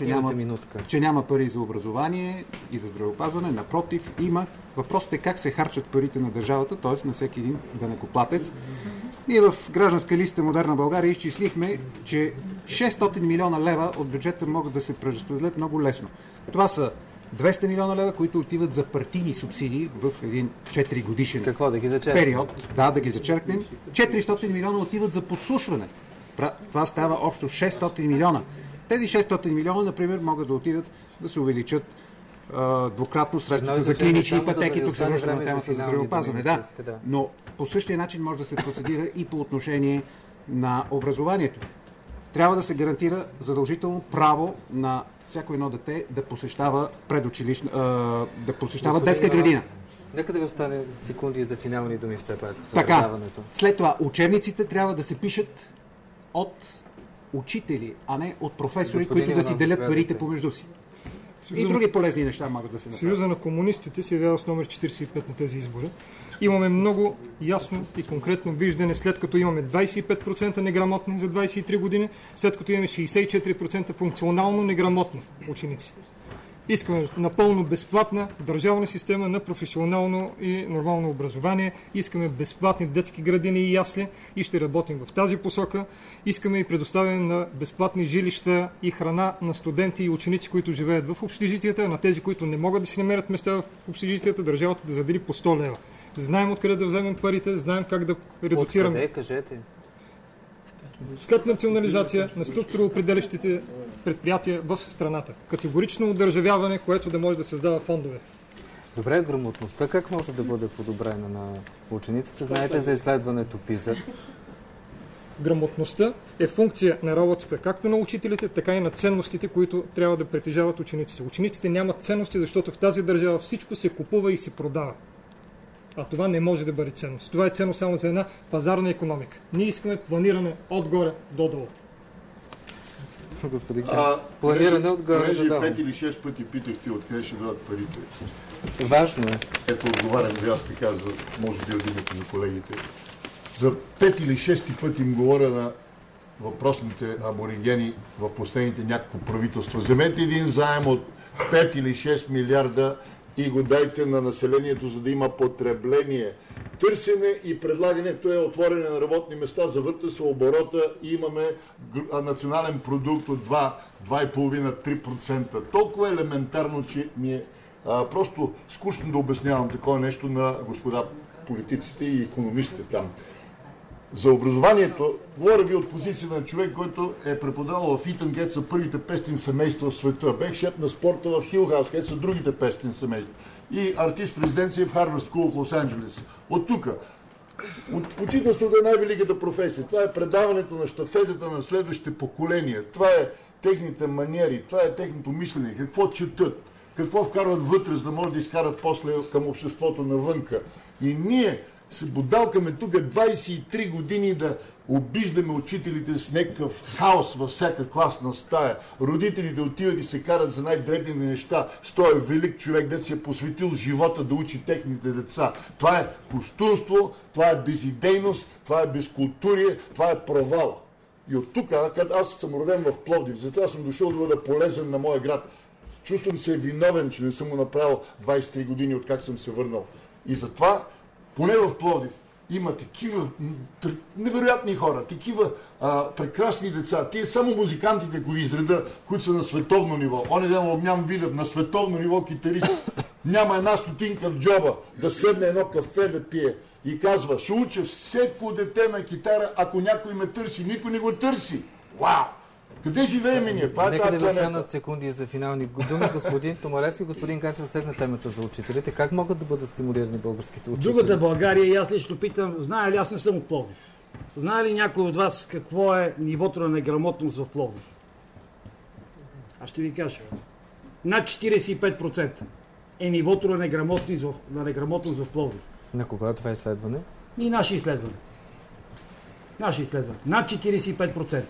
че няма пари за образование и за здравеопазване. Напротив, има. Въпросът е как се харчат парите на държавата, т.е. на всеки един данъкоплатец. Ние в гражданска листа Модерна България изчислихме, че 600 милиона лева от бюджета могат да се преразпределят много лесно. Това са 200 милиона лева, които отиват за партийни субсидии в един 4 годишен период. Да ги зачеркнем. 400 милиона отиват за подслушване. Това става общо 600 милиона. Тези 600 милиона, например, могат да отидат да се увеличат двукратно средствата за клинични пътеки. Тук се връща на темата за здравеопазване. Да. Но по същия начин може да се процедира и по отношение на образованието. Трябва да се гарантира задължително право на всяко едно дете да посещава детска градина. Нека да ви остане секунди за финални думи все пак. Така, след това учебниците трябва да се пишат от учители, а не от професори, които да си делят парите помежду си. И други полезни неща могат да се направят. Съюза на комунистите се явява с номер 45 на тези избори. Имаме много ясно и конкретно виждане, след като имаме 25% неграмотни за 23 години, след като имаме 64% функционално неграмотни ученици. Искаме напълно безплатна държавна система на професионално и нормално образование. Искаме безплатни детски градини и ясли и ще работим в тази посока. Искаме и предоставяне на безплатни жилища и храна на студенти и ученици, които живеят в общежитията, на тези, които не могат да си намерят места в общежитията, държавата да задели по 100 лева. Знаем откъде да вземем парите, знаем как да редуцираме. Откъде, кажете? След национализация на структуроопределящите предприятия в страната. Категорично удържавяване, което да може да създава фондове. Добре, грамотността как може да бъде подобрена на учениците? Знаете за изследването ПИЗА? Грамотността е функция на работата както на учителите, така и на ценностите, които трябва да притежават учениците. Учениците нямат ценности, защото в тази държава всичко се купува и се продава. А това не може да бъде ценност. Това е ценност само за една пазарна икономика. Ние искаме планиране отгоре до долу. Господин планиране отгоре до долу. 5 или 6 пъти питахте откъде ще дойдат парите. Важно е. Ето отговарям ви аз така, за, може би от името на колегите. За 5 или 6 пъти им говоря на въпросните аборигени в последните някакво правителство. Вземете един заем от 5 или 6 милиарда и го дайте на населението, за да има потребление. Търсене и предлагането е отворене на работни места, завърта се оборота и имаме национален продукт от 2,5-3%. Толкова елементарно, че ми е просто скучно да обяснявам такова нещо на господа политиците и икономистите там. За образованието, говоря ви от позиция на човек, който е преподавал в Итън, където са първите 500 семейства в света. Бех шеф на спорта в Хилхаус, където са другите 500 семейства. И артист-президенция в Харвард Скул в Лос-Анджелес. От тук. Учителството е най-великата професия. Това е предаването на щафетата на следващите поколения. Това е техните маниери, това е техното мислене, какво четат, какво вкарват вътре, за да може да изкарат после към обществото навънка. И ние се бодалкаме тук 23 години да обиждаме учителите с някакъв хаос във всяка класна стая. Родителите отиват и се карат за най-дребните неща. С този велик човек, да си е посветил живота да учи техните деца. Това е кощунство, това е безидейност, това е безкултурие, това е провал. И от тук, аз съм роден в Пловдив, затова съм дошъл да бъда полезен на моя град. Чувствам се виновен, че не съм го направил 23 години, откак съм се върнал. И затова поне в Пловдив има такива невероятни хора, такива прекрасни деца. Тие само музикантите, които изреда, които са на световно ниво. Оня ден Огнян Видев на световно ниво китарист. Няма една стотинка в джоба да седне едно кафе да пие и казва, ще уча всеко дете на китара, ако някой ме търси. Никой не го търси. Вау! Къде живеем ние? Това е Нека тази да ви планета. останат секунди за финални думи. Господин Томалевски, господин Ганчев сегна темата за учителите. Как могат да бъдат стимулирани българските учители? Другата България, и аз лично питам, знае ли, аз не съм от Пловдив. Знае ли някой от вас какво е нивото на неграмотност в Пловдив? Аз ще ви кажа. Над 45% е нивото на неграмотност в Пловдив. На кога това изследване? И наше изследване. Над 45%.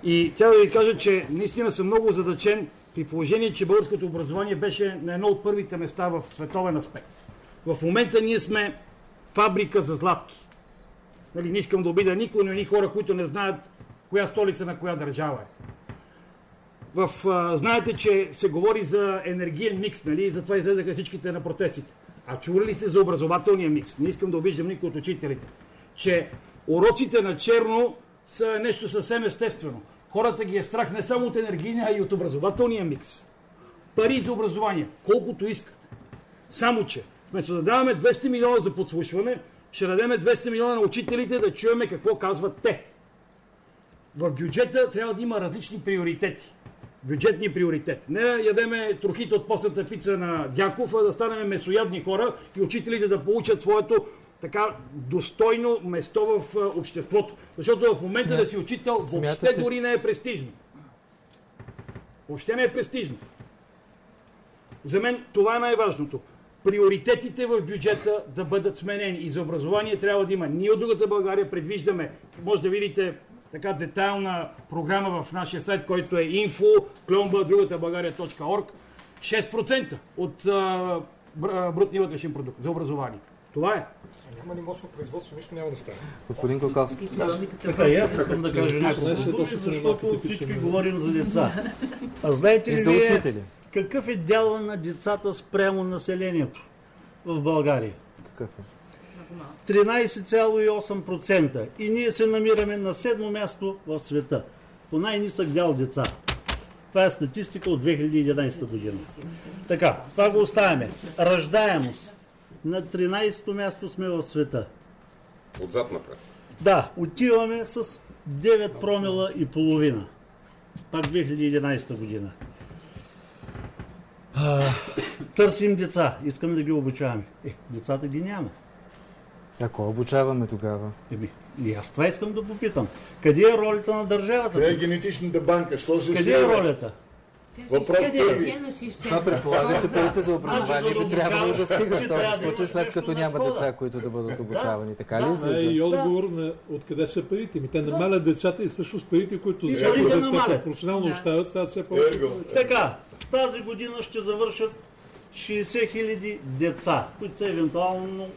И трябва да ви кажа, че наистина съм много озадачен при положение, че българското образование беше на едно от първите места в световен аспект. В момента ние сме фабрика за златки. Нали, не искам да обидя никой, но и хора, които не знаят коя столица на коя държава е. Знаете, че се говори за енергиен микс, нали? Затова излезаха всичките на протестите. А чували ли сте за образователния микс? Не искам да обиждам никой от учителите. Че уроците на черно са нещо съвсем естествено. Хората ги е страх не само от енергийния, а и от образователния микс. Пари за образование, колкото искат. Само че, вместо да даваме 200 милиона за подслушване, ще дадем 200 милиона на учителите да чуеме какво казват те. В бюджета трябва да има различни приоритети. Бюджетни приоритет. Не ядеме трохите от постната пица на Дяков, а да станем месоядни хора и учителите да получат своето така достойно место в обществото. Защото в момента да си учител въобще дори не е престижно. Въобще не е престижно. За мен това е най-важното. приоритетите в бюджета да бъдат сменени. И за образование трябва да има. Ние от другата България предвиждаме, може да видите така детайлна програма в нашия сайт, който е info@другаtabългария.org, 6% от брутния вътрешен продукт за образование. Това е. Няма ли мощно производство, нищо няма да стане. Господин Коковски. Така, и аз искам да кажа няколко думи, защото всички говорим за деца. А знаете ли вие какъв е дяла на децата спрямо населението в България? Какъв е? 13,8%. И ние се намираме на 7-мо място в света. По най-нисък дял деца. Това е статистика от 2011 година. Така, това го оставяме. Раждаемост. На 13-то място сме в света. Отзад напред. Да, отиваме с 9 промила и половина. Пак 2011 година. Търсим деца. Искам да ги обучаваме. Децата ги няма. Ако обучаваме тогава? И аз това искам да попитам. Къде е ролята на държавата? Къде е генетичната банка? Що се къде е ролята? Въпрос първи. Това предполага, че парите за образование би трябвало да стигат в този случай, след като няма деца, които да бъдат обучавани. Така ли излиза? И отговор на откъде са парите. Те намалят децата и всъщност парите, които за деца пропорционално общават, стават все повече. Така, тази година ще завършат 60 хиляди деца, които са евентуално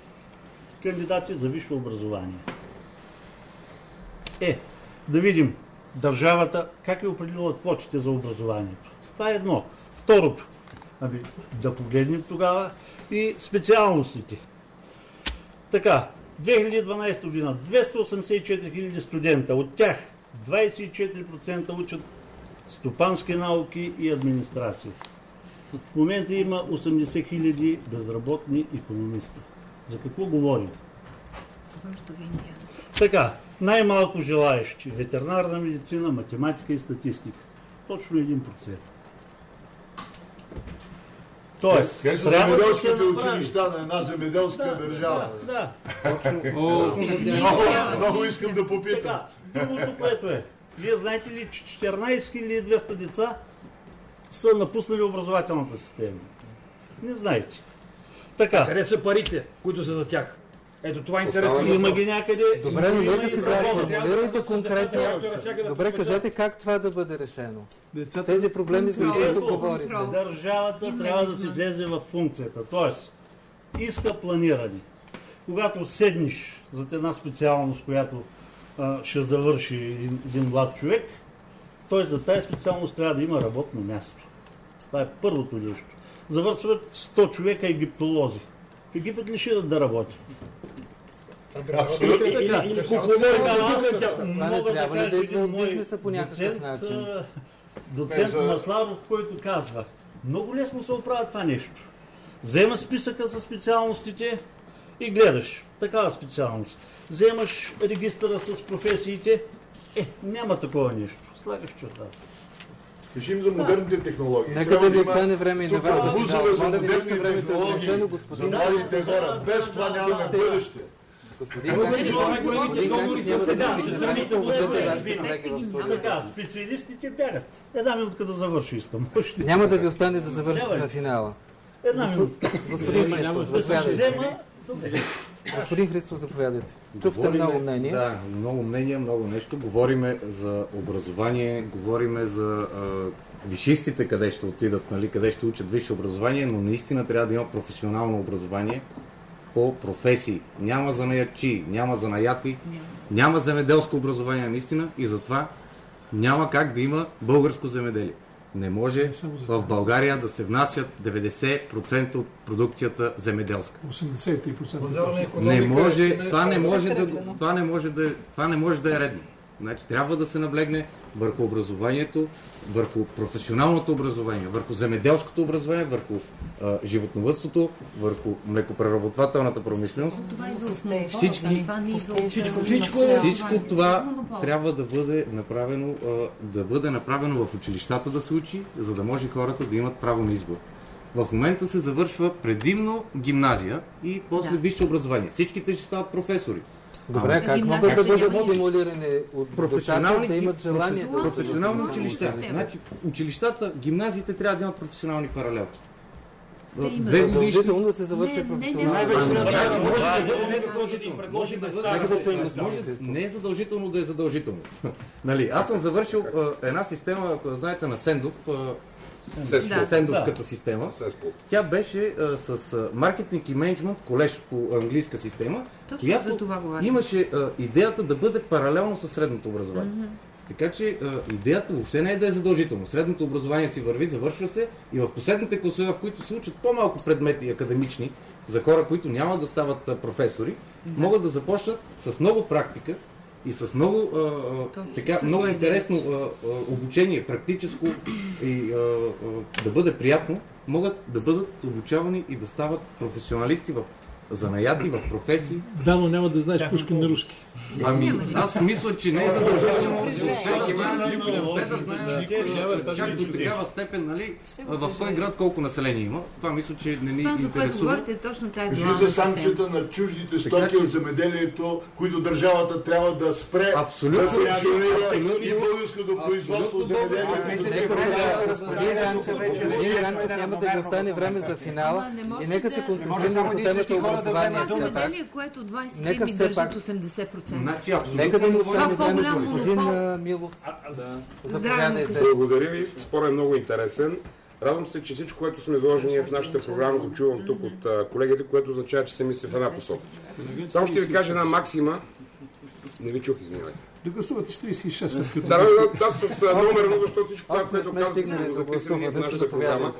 кандидати за висше образование. Да видим държавата как е определила квотите за образованието. Това е едно. Второто, да погледнем тогава и специалностите. Така, 2012 година 284 хиляди студента, от тях 24% учат стопански науки и администрация. В момента има 80 хиляди безработни икономисти. За какво говорим? Така, най-малко желаещи ветеринарна медицина, математика и статистика. Точно 1%. Тоест, къде са земеделските училища на една земеделска държава? Да. Много искам да попитам. Така, другото, което е. Вие знаете ли, че 14 200 деца са напуснали образователната система? Не знаете. Така. Къде са парите, които са за тях? Ето това е интересно. Има ги някъде. Добре, но нека сега формулирайте конкретно. Добре, кажете как това да бъде решено. Тези проблеми, за които говорите. Държавата трябва да си влезе в функцията. Тоест, иска планиране. Когато седнеш зад една специалност, която ще завърши един млад човек, той за тази специалност трябва да има работно място. Това е първото нещо. Завършват 100 човека египтолози. В Египет ли ще да работят? Абсолютно. Или мога да кажа един мой доцент Масларов, който казва: много лесно се оправя това нещо. Взема списъка с специалностите и гледаш такава специалност. Вземаш регистъра с професиите, няма такова нещо. Слагаш чертата. Кажем за модерните технологии. Нека да ви остане време и на вас да вузове за модерни технологии, за младите хора. Без това нямаме бъдеще. Така, специалистите бягат. Една минутка да завърши искам. Няма да ви остане да завършите на финала. Една минутка. Господин Христов, заповядайте. Чухте много мнения. Да, много мнения, много нещо. Говориме за образование, говориме за висшистите къде ще отидат, нали, къде ще учат висше образование, но наистина трябва да има професионално образование по професии. Няма занаятчи, няма занаяти, няма земеделско образование наистина и затова няма как да има българско земеделие. Не може в България да се внасят 90% от продукцията земеделска. 83%. Не може, това не може да е редно. Значи, трябва да се наблегне върху образованието, върху професионалното образование, върху земеделското образование, върху животновъдството, върху млекопреработвателната промишленост. Всичко това трябва да бъде направено в училищата да се учи, за да може хората да имат право на избор. В момента се завършва предимно гимназия и после висше образование. Всичките ще стават професори. Добре, как могат да бъдат стимулирани от професионални, да имат желание да професионални училища? Значи, училищата, гимназиите трябва да имат професионални паралелки. 2 годишни. Задължително да се завърши професионално. Не е задължително да е задължително. Нали, аз съм завършил една система, ако знаете, на Сендов, Сендовската система. Тя беше с маркетинг и менеджмент колеж по английска система, която имаше идеята да бъде паралелно със средното образование. Така че идеята въобще не е да е задължително. Средното образование си върви, завършва се и в последните класове, в които се учат по-малко предмети академични, за хора, които няма да стават професори, могат да започнат с много практика и с много, много интересно обучение, практическо и да бъде приятно, могат да бъдат обучавани и да стават професионалисти в занаяти, в професии. Да, но няма да знаеш Пушкин на руски. Ами, аз мисля, че не е задължително да знаеш чак до такава степен, нали, в кой град колко население има. Това мисля, че не ни интересува. Това, за което говорите, е точно тази дуална система. За санкцията на чуждите стоки от земеделието, които държавата трябва да спре да санкционира и българското производство земеделие. Господин Ганчев, няма да ви остане време за финала и нека се концентрираме по темата образование. Земеделие, което 20 фирми държат 80%. Нека да ни остане време, господин Милов. Благодаря ви. Спорът е много интересен. Радвам се, че всичко, което сме изложени в нашата програма, го чувам тук от колегите, което означава, че се мисли в една посока. Само ще ви кажа една максима. Не ви чух, извинявайте. Да гласувате с 36. Да, с номерно, защото всичко това, което казвате, сме го записали в нашата програма.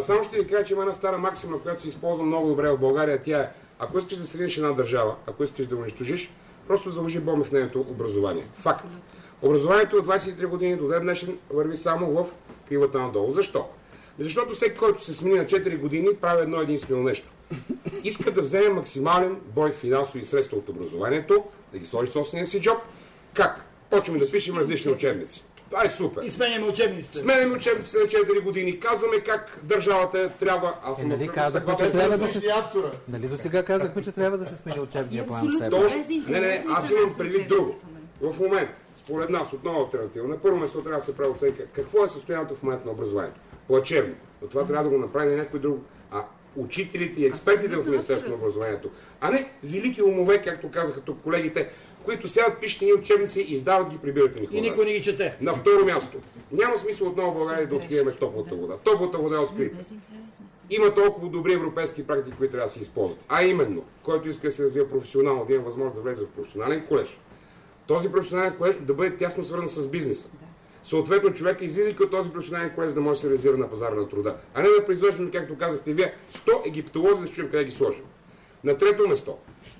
Само ще ви кажа, че има една стара максима, която се използва много добре в България. Тя е: ако искаш да сринеш една държава, ако искаш да унищожиш, просто заложи бомби в нейното образование. Факт. Образованието от 23 години до ден днешен върви само в кривата надолу. Защо? Защото всеки, който се смени на 4 години, прави едно единствено нещо. Иска да вземе максимален брой финансови средства от образованието, да ги сложи в собствения си джоб. Как? Почваме да пишем различни учебници. Това е супер. И сменяме учебниците. Сменяме учебниците на 4 години. Казваме как държавата трябва... Аз съм нали казахме, че трябва да се... Нали до сега казахме, че трябва да се смени учебния план в себе? Не, аз имам предвид друго. В момента, според нас, отново алтернатива, на първо место трябва да се прави оценка какво е състоянието в момента на образованието. Плачевно. Но това трябва да го направи някой друг. А учителите и експертите в Министерството на образованието. А не велики умове, както казаха тук колегите, които сядат, пишат ни учебници и издават ги, прибирате ни хора. И никой не ги чете. На второ място. Няма смисъл отново в България да открием топлата вода. Топлата вода е открита. Има толкова добри европейски практики, които трябва да се използват. А именно, който иска да се развива професионално, да има възможност да влезе в професионален колеж. Този професионален колеж да бъде тясно свързан с бизнеса. Съответно, човека излизайки от този професионален колеж да може да се реализира на пазара на труда. А не да произвеждаме, както казахте вие, 100 египтолози да се чуем къде ги сложим. На трето место.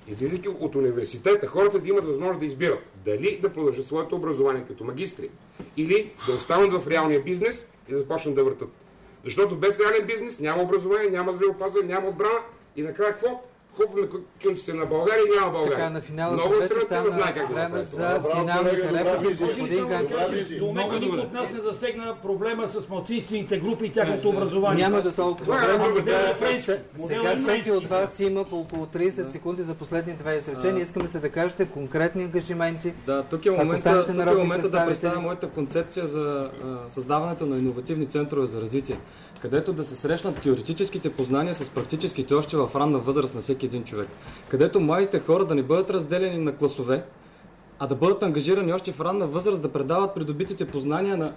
Излизайки от университета, хората да имат възможност да избират дали да продължат своето образование като магистри или да останат в реалния бизнес и да започнат да въртат. Защото без реален бизнес няма образование, няма здравеопазване, няма отбрана и накрая какво? Купваме кюнците на България и няма България. Така, на финала много алтернатива знае как го направи. За финалните реплики, господин Ганчев. До момента никой от нас не засегна проблема с малцинствените групи и тяхното образование. Няма да толкова време. Сега всеки от вас има по около 30 секунди за последните 2 изречения. Искаме се да кажете конкретни ангажименти. Да, тук е момента да представя моята концепция за създаването на иновативни центрове за развитие, където да се срещнат теоретическите познания с практическите още в ранна възраст на всеки един човек. Където младите хора да не бъдат разделени на класове, а да бъдат ангажирани още в ранна възраст да предават придобитите познания на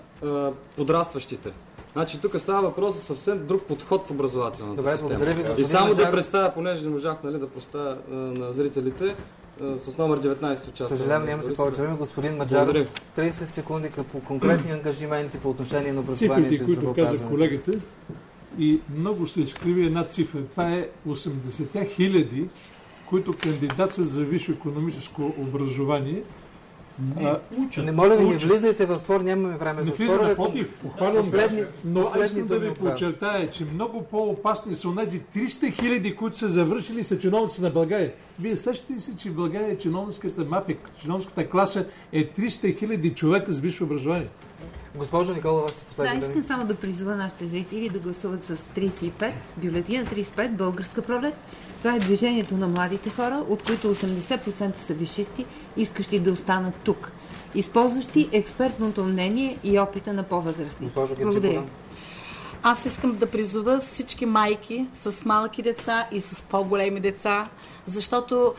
подрастващите. Значи тук става въпрос за съвсем друг подход в образователната система. И само да представя, понеже не можах да поставя на зрителите, с номер 19 участва. Съжалявам, нямате повече време. Господин Маджаров, 30 секунди по конкретни ангажименти по отношение на образованието. Цифрите, които каза колегата, и много се изкриви една цифра. Това е 80 хиляди, които кандидатстват за висше икономическо образование. Не моля ви, не влизайте в спор, нямаме време за спор. Напротив, похвалям, но искам да ви подчертая, че много по-опасни са онези 300 хиляди, които са завършили са чиновници на България. Вие сещате ли се, че в България чиновническата мафия, чиновническата класа е 300 хиляди човека с висше образование? Госпожо Николова, ще последва. Да, искам само да призова нашите зрители да гласуват с 35, бюлетина 35, българска пролет. Това е движението на младите хора, от които 80% са висшисти, искащи да останат тук, използващи експертното мнение и опита на по-възрастни. Благодаря. Аз искам да призова всички майки с малки деца и с по-големи деца, защото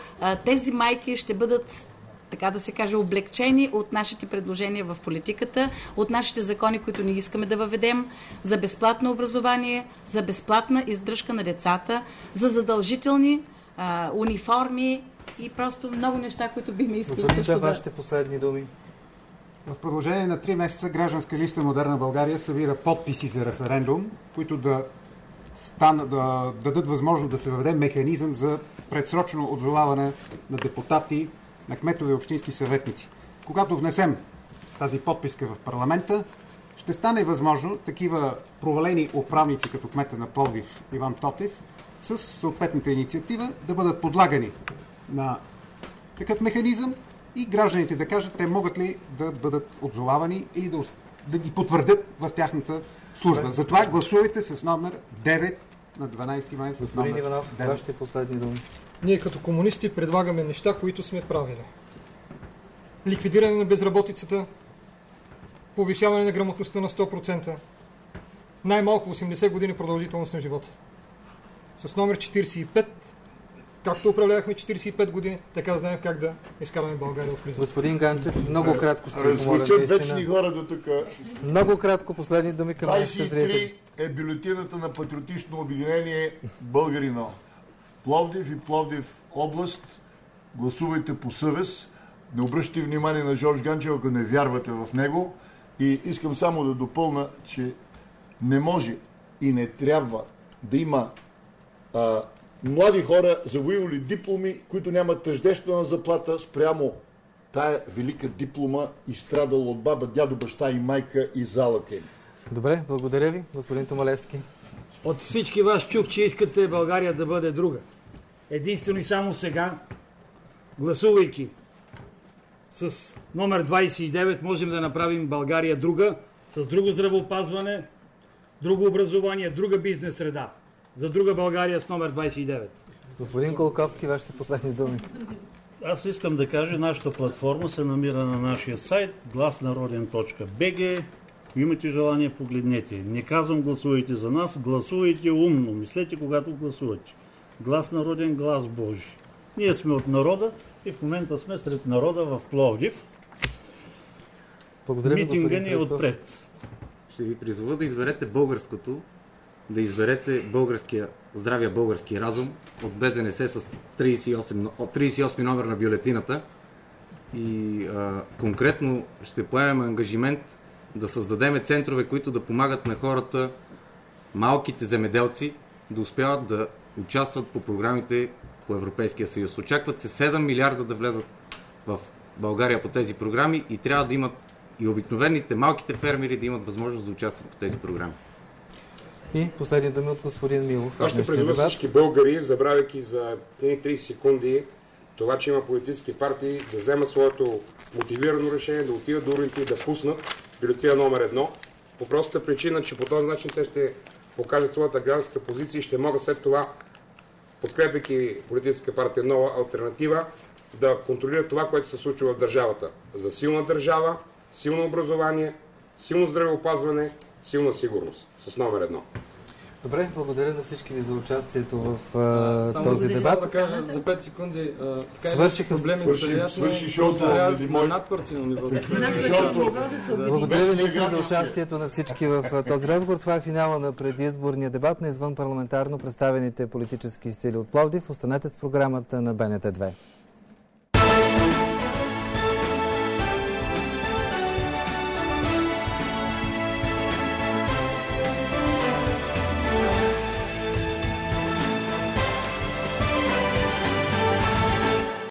тези майки ще бъдат, така да се каже, облегчени от нашите предложения в политиката, от нашите закони, които ние искаме да въведем за безплатно образование, за безплатна издръжка на децата, за задължителни униформи и просто много неща, които бихме искали също да... Вашите последни думи. В продължение на 3 месеца гражданска листа Модерна България събира подписи за референдум, които да дадат възможност да се въведе механизъм за предсрочно отзоваване на депутати, на кметове и общински съветници. Когато внесем тази подписка в парламента, ще стане възможно такива провалени управници, като кмета на Пловдив Иван Тотев, с съответната инициатива да бъдат подлагани на такъв механизъм и гражданите да кажат, те могат ли да бъдат отзовавани или да ги потвърдят в тяхната служба. Затова гласувайте с номер 9 на 12 май. Господин Иванов, вашите последни думи. Ние като комунисти предлагаме неща, които сме правили. Ликвидиране на безработицата, повишаване на грамотността на 100%, най-малко 80 години продължителност на живота. С номер 45, както управлявахме 45 години, така знаем как да изкараме България от кризата. Господин Ганчев, много кратко ще ви помоля. Раззвучат вечни хора до тук. Много кратко последни думи към нашите зрители. 23 е бюлетината на Патриотично обединение Българино. Пловдив и Пловдив област. Гласувайте по съвест. Не обръщайте внимание на Жорж Ганчев, ако не вярвате в него. И искам само да допълна, че не може и не трябва да има млади хора завоювали дипломи, които нямат тъждествена заплата спрямо тая велика диплома, изстрадала от баба, дядо, баща и майка и залъка им. Добре, благодаря ви, господин Томалевски. От всички вас чух, че искате България да бъде друга. Единствено и само сега, гласувайки с номер 29, можем да направим България друга, с друго здравеопазване, друго образование, друга бизнес среда. За друга България с номер 29. Господин Колковски, вашите последни думи. Аз искам да кажа, нашата платформа се намира на нашия сайт glasnarоден.bg. Ако имате желание, погледнете. Не казвам гласувайте за нас, гласувайте умно. Мислете, когато гласувате. Глас народен, глас Божи. Ние сме от народа и в момента сме сред народа в Пловдив. Благодаря ви, митинга ни е отпред. Ще ви призова да изберете българското, да изберете здравия български разум от БЗНС с 38 номер на бюлетината и конкретно ще поемем ангажимент да създадем центрове, които да помагат на хората, малките земеделци, да успяват да участват по програмите по Европейския съюз. Очакват се 7 милиарда да влезат в България по тези програми и трябва да имат и обикновените малките фермери да имат възможност да участват по тези програми. И последни думи от господин Милов. Аз ще призова всички българи, забравяйки за 30 секунди това, че има политически партии, да вземат своето мотивирано решение, да отидат до урните и да пуснат бюлетина номер 1. По простата причина, че по този начин те ще покажат своята гражданска позиция и ще могат след това, подкрепяйки политическа партия Нова алтернатива, да контролират това, което се случва в държавата. За силна държава, силно образование, силно здравеопазване, силна сигурност. С номер 1. Добре, благодаря на всички ви за участието в този дебат. Да кажа за 5 секунди, свършиха проблеми са ясни, на надпартийно ниво. Благодаря ви за участието на всички в този разговор. Това е финала на предизборния дебат на извън парламентарно представените политически сили от Пловдив. Останете с програмата на БНТ 2.